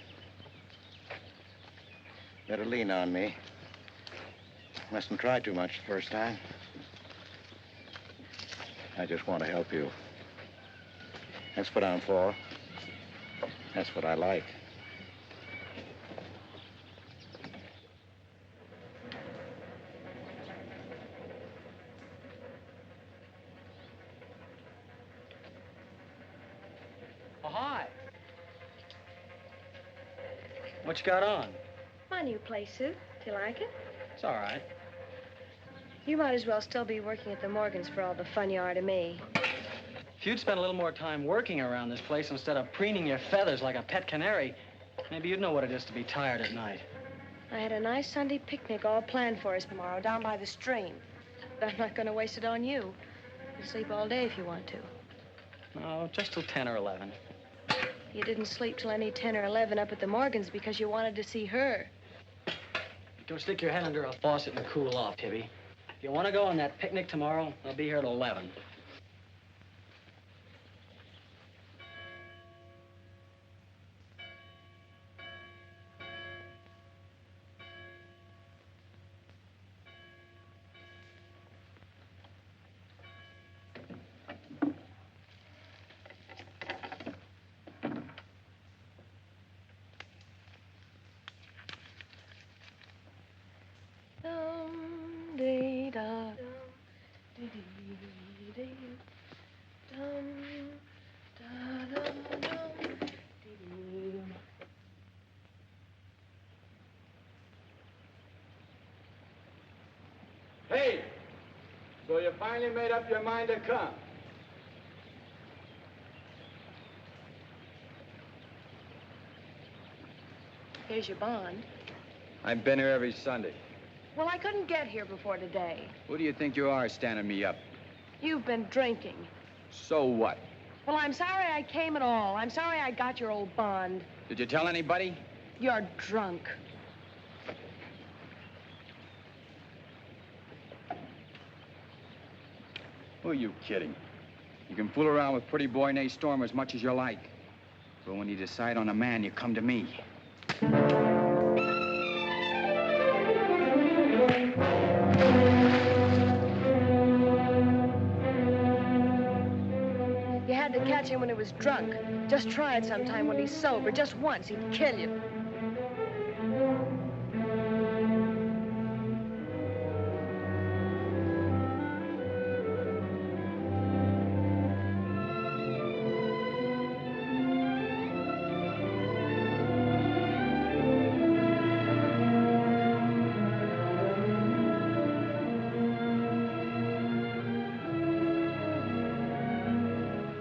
Better lean on me. Mustn't try too much the first time. I just want to help you. That's what I'm for. That's what I like. Oh, hi. What you got on? My new play suit. Do you like it? It's all right. You might as well still be working at the Morgans for all the fun you are to me. If you'd spent a little more time working around this place instead of preening your feathers like a pet canary, maybe you'd know what it is to be tired at night. I had a nice Sunday picnic all planned for us tomorrow down by the stream. But I'm not going to waste it on you. You can sleep all day if you want to. No, just till 10 or 11. You didn't sleep till any 10 or 11 up at the Morgans because you wanted to see her. Go stick your head under a faucet and cool off, Tibby. If you want to go on that picnic tomorrow, I'll be here at 11. Hey, so you finally made up your mind to come? Here's your bond. I've been here every Sunday. Well, I couldn't get here before today. Who do you think you are standing me up? You've been drinking. So what? Well, I'm sorry I came at all. I'm sorry I got your old bond. Did you tell anybody? You're drunk. Who are you kidding? You can fool around with pretty boy Nate Storm as much as you like. But when you decide on a man, you come to me. had to catch him when he was drunk. Just try it sometime when he's sober. Just once, he'd kill you.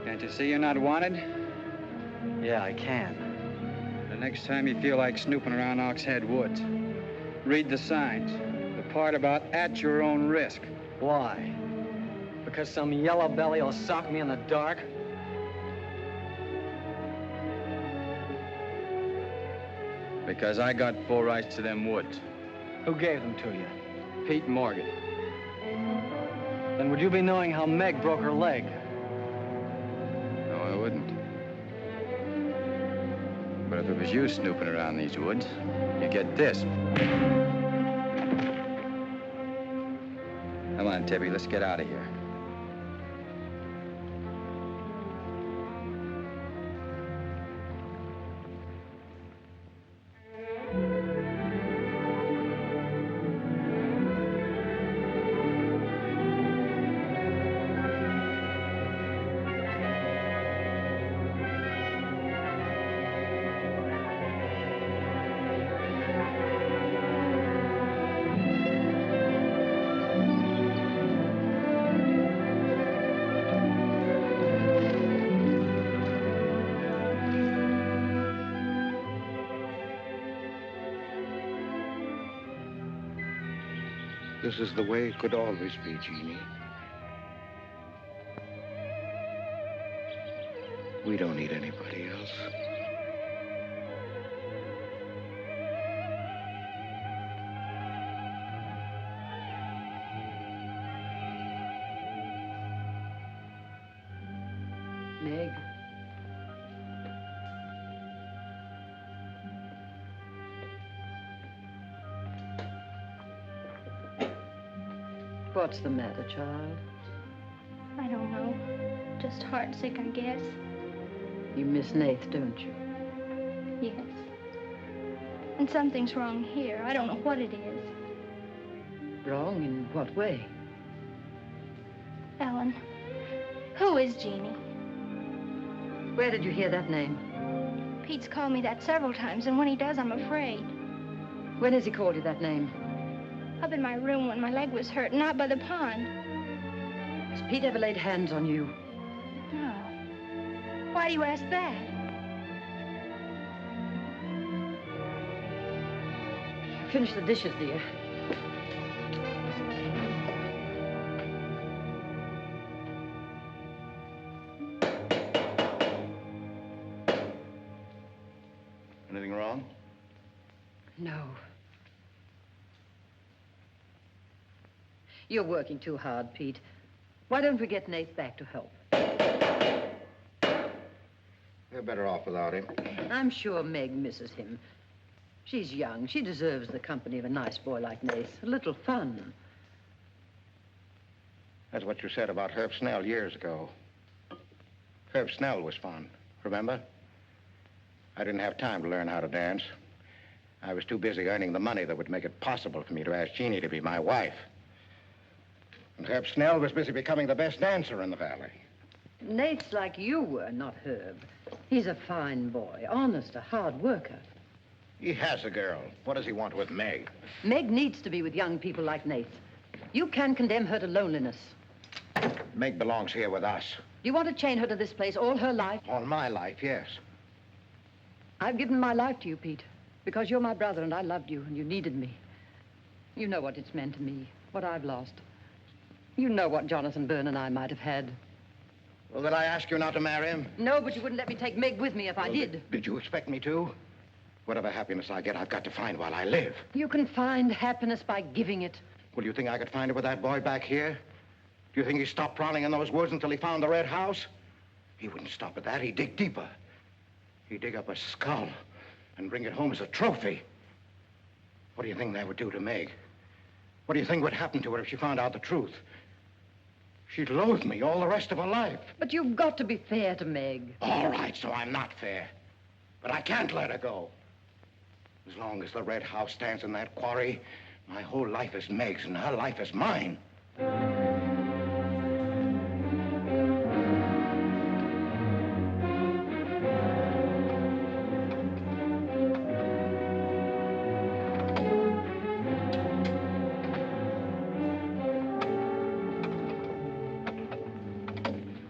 Can't you see you're not wanted? Yeah, I can. The next time you feel like snooping around Oxhead Woods, read the signs. The part about at your own risk. Why? Because some yellow belly will sock me in the dark? Because I got full rights to them woods. Who gave them to you? Pete Morgan. Then would you be knowing how Meg broke her leg? No, I wouldn't. But if it was you snooping around these woods, you get this. Come on, Tibby, let's get out of here. This is the way it could always be, Jeannie. We don't need anybody else. Meg. What's the matter, child? I don't know. Just heartsick, I guess. You miss Nath, don't you? Yes. And something's wrong here. I don't know what it is. Wrong in what way? Ellen, who is Jeannie? Where did you hear that name? Pete's called me that several times, and when he does, I'm afraid. When has he called you that name? Up in my room when my leg was hurt, and out by the pond. Has Pete ever laid hands on you? No. Why do you ask that? Finish the dishes, dear. Anything wrong? No. You're working too hard, Pete. Why don't we get Nath back to help? You're better off without him. I'm sure Meg misses him. She's young. She deserves the company of a nice boy like Nath. A little fun. That's what you said about Herb Snell years ago. Herb Snell was fun, remember? I didn't have time to learn how to dance. I was too busy earning the money that would make it possible for me to ask Jeannie to be my wife. And Herb Snell was busy becoming the best dancer in the valley. Nath's like you were, not Herb. He's a fine boy, honest, a hard worker. He has a girl. What does he want with Meg? Meg needs to be with young people like Nath. You can condemn her to loneliness. Meg belongs here with us. Do you want to chain her to this place all her life? All my life, yes. I've given my life to you, Pete, because you're my brother and I loved you and you needed me. You know what it's meant to me, what I've lost. You know what Jonathan Byrne and I might have had. Well, did I ask you not to marry him? No, but you wouldn't let me take Meg with me if I did. Did you expect me to? Whatever happiness I get, I've got to find while I live. You can find happiness by giving it. Well, do you think I could find it with that boy back here? Do you think he stopped prowling in those woods until he found the red house? He wouldn't stop at that. He'd dig deeper. He'd dig up a skull and bring it home as a trophy. What do you think that would do to Meg? What do you think would happen to her if she found out the truth? She'd loathe me all the rest of her life. But you've got to be fair to Meg. All right, so I'm not fair. But I can't let her go. As long as the red house stands in that quarry, my whole life is Meg's and her life is mine.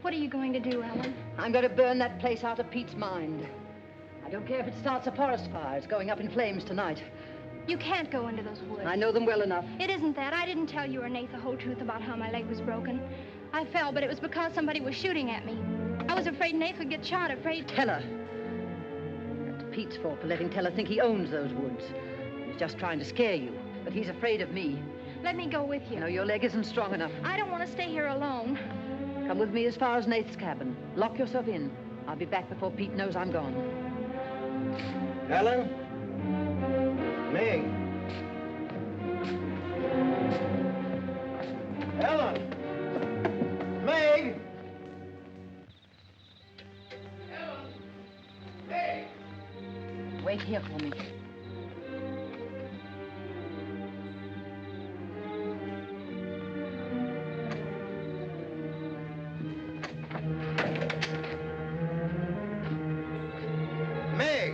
What are you going to do, Ellen? I'm going to burn that place out of Pete's mind. I don't care if it starts a forest fire. It's going up in flames tonight. You can't go into those woods. I know them well enough. It isn't that. I didn't tell you or Nate the whole truth about how my leg was broken. I fell, but it was because somebody was shooting at me. I was afraid Nate would get shot, afraid... Tell her. That's Pete's fault for letting Teller think he owns those woods. He's just trying to scare you, but he's afraid of me. Let me go with you. No, your leg isn't strong enough. I don't want to stay here alone. Come with me as far as Nate's cabin. Lock yourself in. I'll be back before Pete knows I'm gone. Ellen? Meg? Ellen? Meg? Meg! Wait here for me. Meg!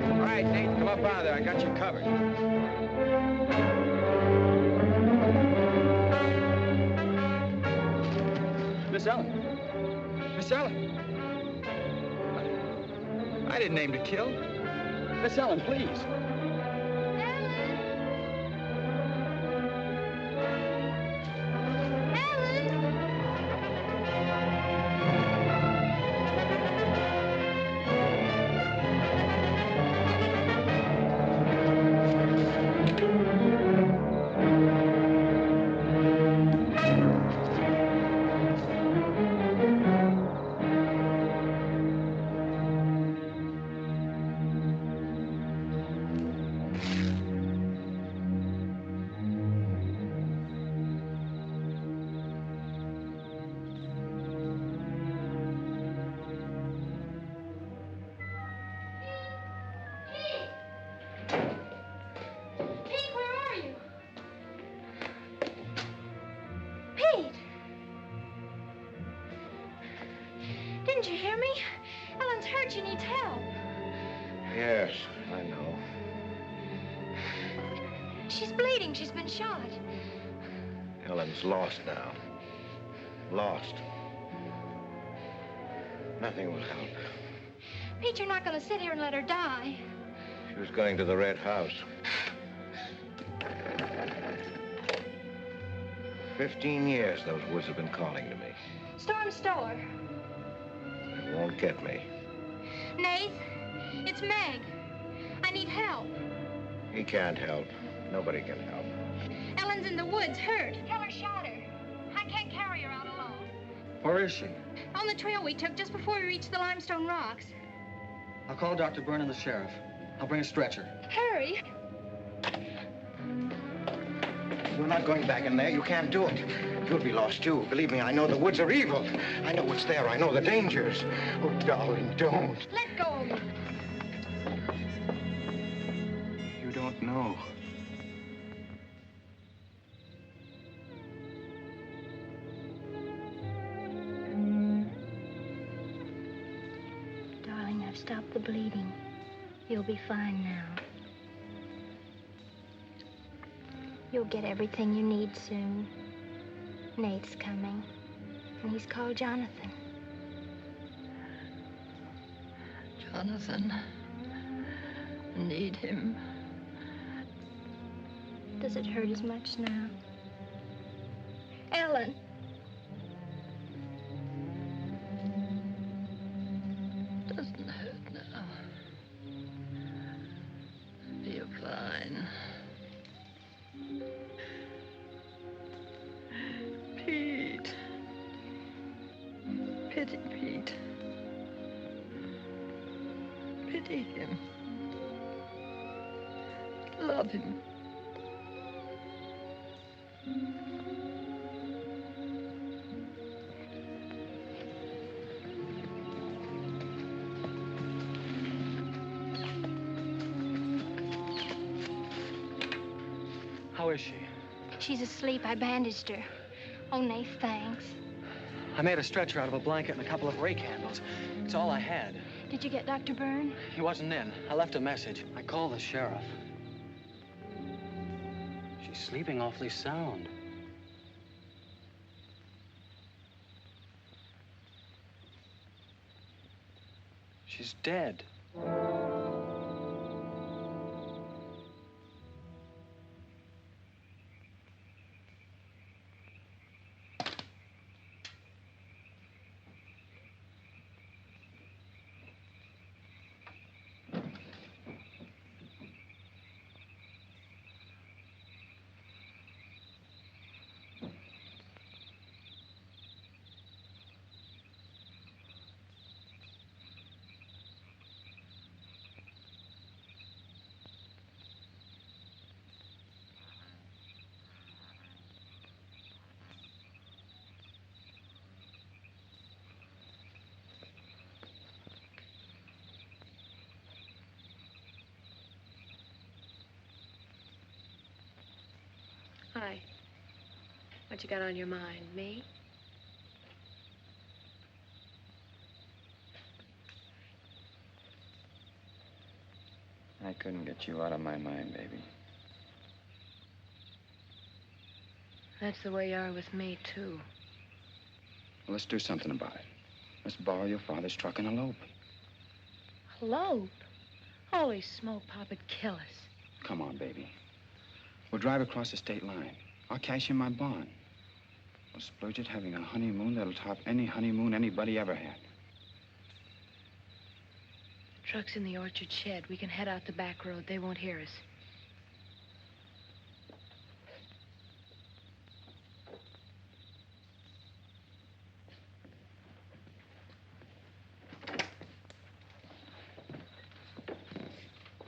All right, Nate, come up out of there. I got you covered. Miss Ellen. Miss Ellen. I didn't aim to kill. Miss Ellen, please. Pete, where are you? Pete! Didn't you hear me? Ellen's hurt. She needs help. Yes, I know. She's bleeding. She's been shot. Ellen's lost now. Lost. Nothing will help. Pete, you're not going to sit here and let her die. She was going to the red house. 15 years those woods have been calling to me. Storm Stower. They won't get me. Nath, it's Meg. I need help. He can't help. Nobody can help. Ellen's in the woods, hurt. Teller shot her. I can't carry her out alone. Where is she? On the trail we took just before we reached the limestone rocks. I'll call Dr. Byrne and the sheriff. I'll bring a stretcher. Hurry. You're not going back in there. You can't do it. You'll be lost, too. Believe me, I know the woods are evil. I know what's there. I know the dangers. Oh, darling, don't. Let go of me. You don't know. Darling, I've stopped the bleeding. You'll be fine now. You'll get everything you need soon. Nate's coming, and he's called Jonathan. Jonathan, I need him. Does it hurt as much now? Ellen! Doesn't hurt now. You're fine. Pete. Pity Pete. Pity him. Love him. How is she? She's asleep. I bandaged her. Oh, Nath, thanks. I made a stretcher out of a blanket and a couple of rake handles. It's all I had. Did you get Dr. Byrne? He wasn't in. I left a message. I called the sheriff. She's sleeping awfully sound. She's dead. Hi. What you got on your mind? Me? I couldn't get you out of my mind, baby. That's the way you are with me, too. Well, let's do something about it. Let's borrow your father's truck and elope. Elope? Holy smoke, Pop, it'd kill us. Come on, baby. We'll drive across the state line. I'll cash in my bond. We'll splurge it having a honeymoon that'll top any honeymoon anybody ever had. The truck's in the orchard shed. We can head out the back road. They won't hear us.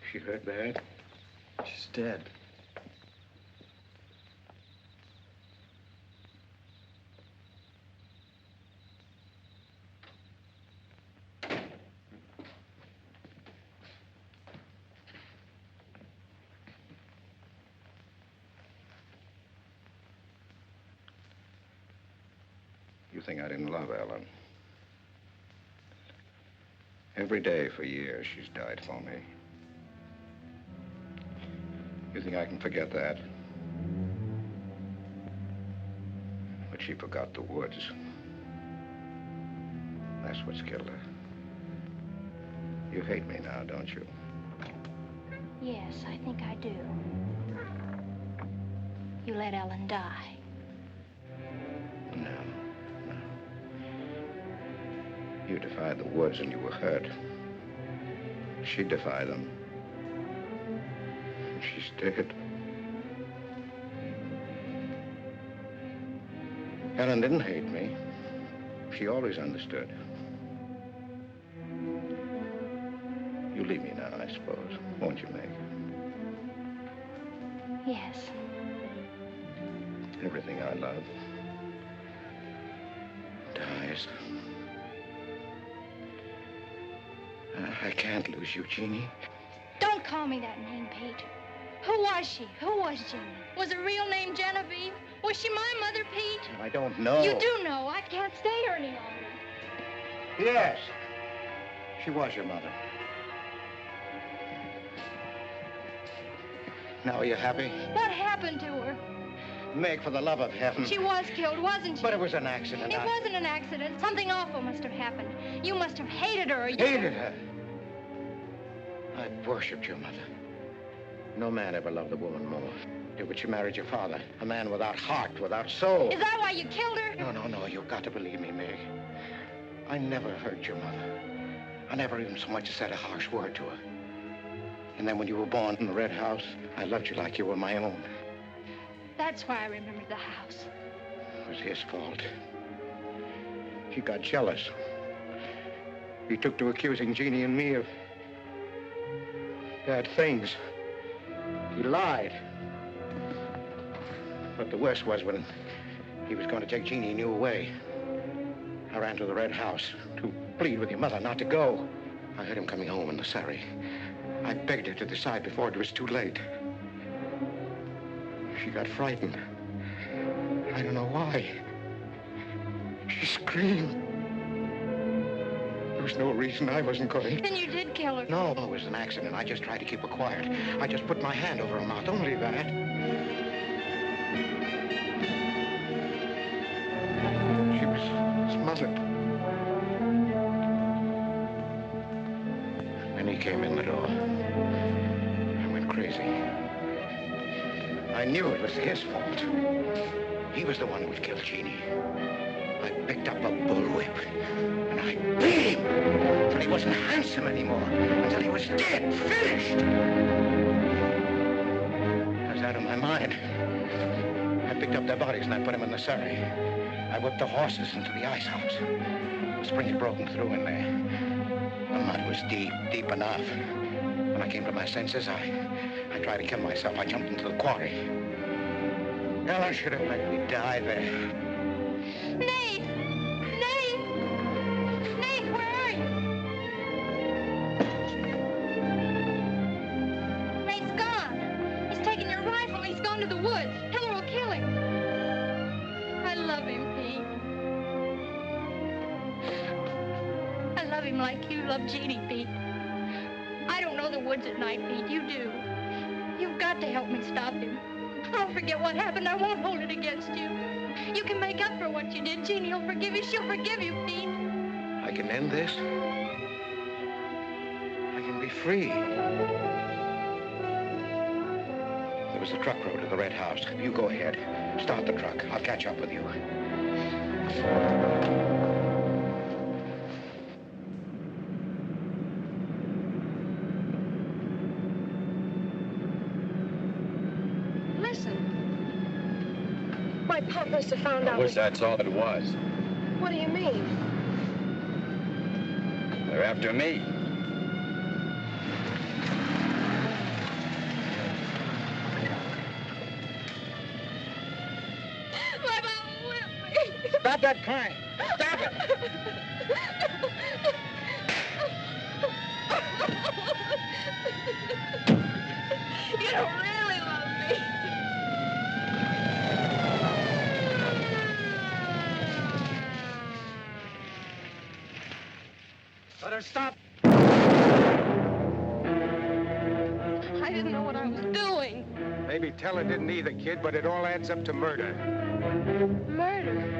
She hurt bad? She's dead. You think I didn't love Ellen? Every day for years, she's died for me. You think I can forget that? But she forgot the woods. That's what's killed her. You hate me now, don't you? Yes, I think I do. You let Ellen die. No. You defied the woods and you were hurt. She defied them. And she's dead. Ellen didn't hate me. She always understood. You leave me now, I suppose. Won't you, Meg? Yes. Everything I love dies. I can't lose you, Jeannie. Don't call me that name, Pete. Who was she? Who was Jeannie? Was her real name Genevieve? Was she my mother, Pete? I don't know. You do know. I can't stay here any longer. Yes. She was your mother. Now are you happy? What happened to her? Meg, for the love of heaven. She was killed, wasn't she? But it was an accident. It wasn't an accident. Something awful must have happened. You must have hated her. Hated her? I worshipped your mother. No man ever loved a woman more. But she married your father. A man without heart, without soul. Is that why you killed her? No. You've got to believe me, Meg. I never hurt your mother. I never even so much as said a harsh word to her. And then when you were born in the red house, I loved you like you were my own. That's why I remembered the house. It was his fault. He got jealous. He took to accusing Jeannie and me of bad things. He lied. But the worst was when he was going to take Jeannie and you away. I ran to the red house to plead with your mother not to go. I heard him coming home in the surrey. I begged her to decide before it was too late. She got frightened. I don't know why. She screamed. There was no reason I wasn't going. Then you did kill her. No, it was an accident. I just tried to keep her quiet. I just put my hand over her mouth, only that. She was smothered. Then he came in the door. I went crazy. I knew it was his fault. He was the one who had killed Jeannie. I picked up a bullwhip, and I beat him until he wasn't handsome anymore, until he was dead, finished. I was out of my mind. I picked up their bodies and I put them in the surrey. I whipped the horses into the ice house. The spring had broken through in there. The mud was deep, deep enough. When I came to my senses, I tried to kill myself. I jumped into the quarry. Ella should have let me die there. Nate! Nate! Nate, where are you? Nate's gone. He's taken your rifle. He's gone to the woods. Hiller will kill him. I love him, Pete. I love him like you love Jeannie, Pete. I don't know the woods at night, Pete. You do. You've got to help me stop him. I'll forget what happened. I won't hold it against you. You can make up for what you did. Jeannie will forgive you. She'll forgive you, Pete. I can end this. I can be free. There was a truck road to the red house. You go ahead. Start the truck. I'll catch up with you. My pop must have found out. I wish that's all it was. What do you mean? They're after me. My mama whipped me. Stop that crying. Stop it. You don't really love me. Let her stop. I didn't know what I was doing. Maybe Teller didn't either, kid, but it all adds up to murder. Murder?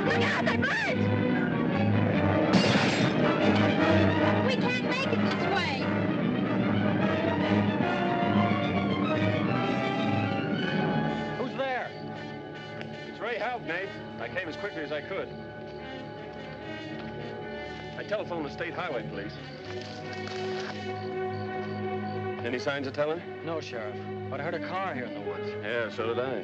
Look out, they burn! We can't make it this way. Who's there? It's Ray Houck, Nate. I came as quickly as I could. I telephoned the state highway police. Any signs of Teller? No, Sheriff. But I heard a car here in the woods. Yeah, so did I.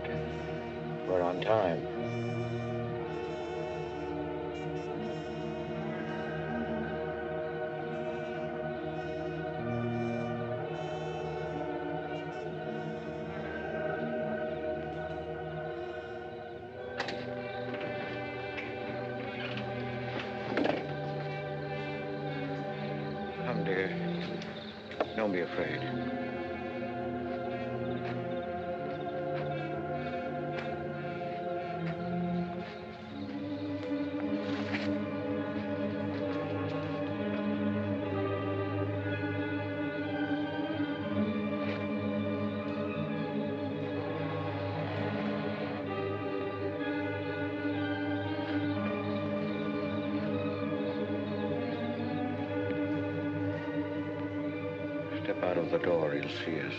that. We're on time. Come, dear. Don't be afraid. Step out of the door, he'll see us.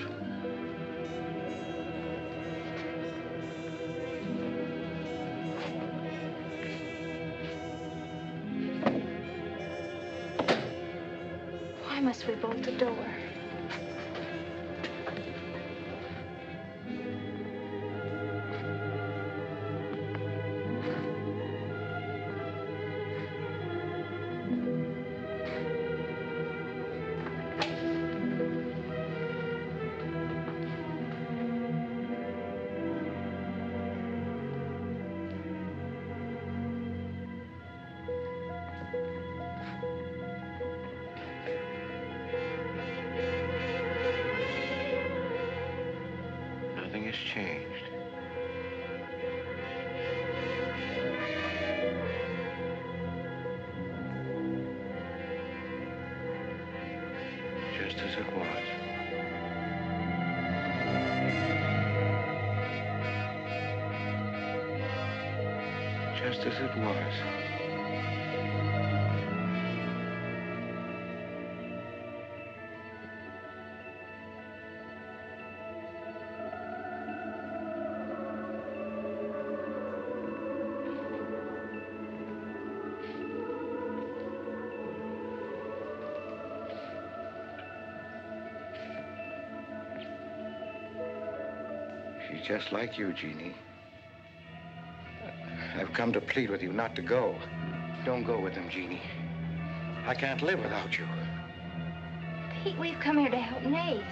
Why must we bolt the door? Nothing has changed. Just as it was. Just as it was. She's just like you, Jeannie. I've come to plead with you not to go. Don't go with him, Jeannie. I can't live without you. Pete, we've come here to help Nate.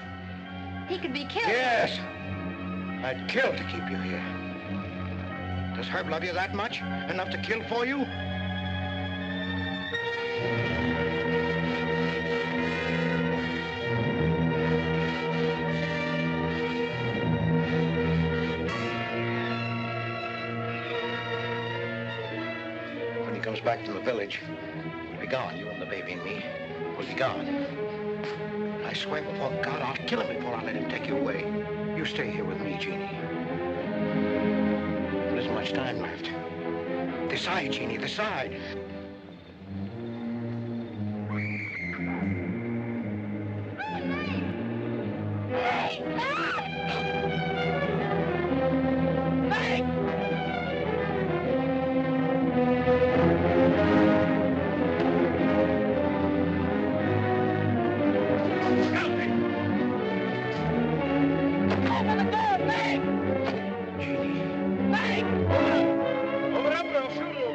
He could be killed. Yes! I'd kill to keep you here. Does Herb love you that much? Enough to kill for you? When he comes back from the village, we'll be gone. You and the baby and me. We'll be gone. I swear before God, I'll kill him before I let him take you away. You stay here with me, Jeannie. There isn't much time left. Decide, Jeannie, decide.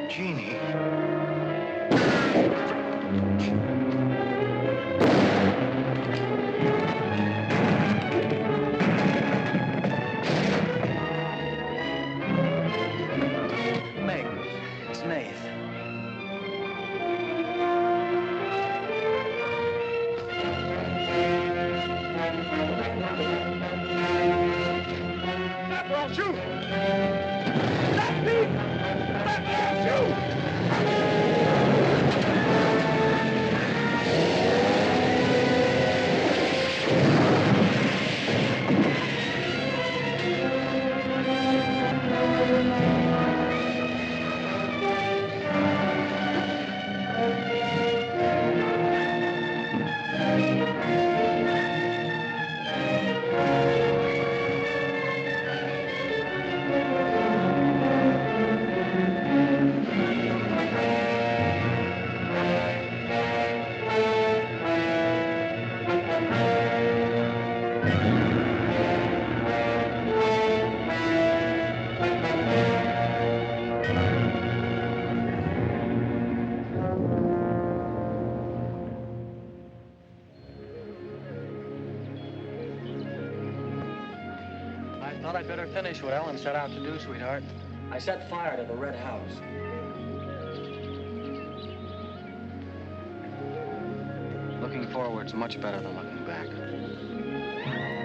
Jeannie. Thought I'd better finish what Ellen set out to do, sweetheart. I set fire to the red house. Looking forward's much better than looking back.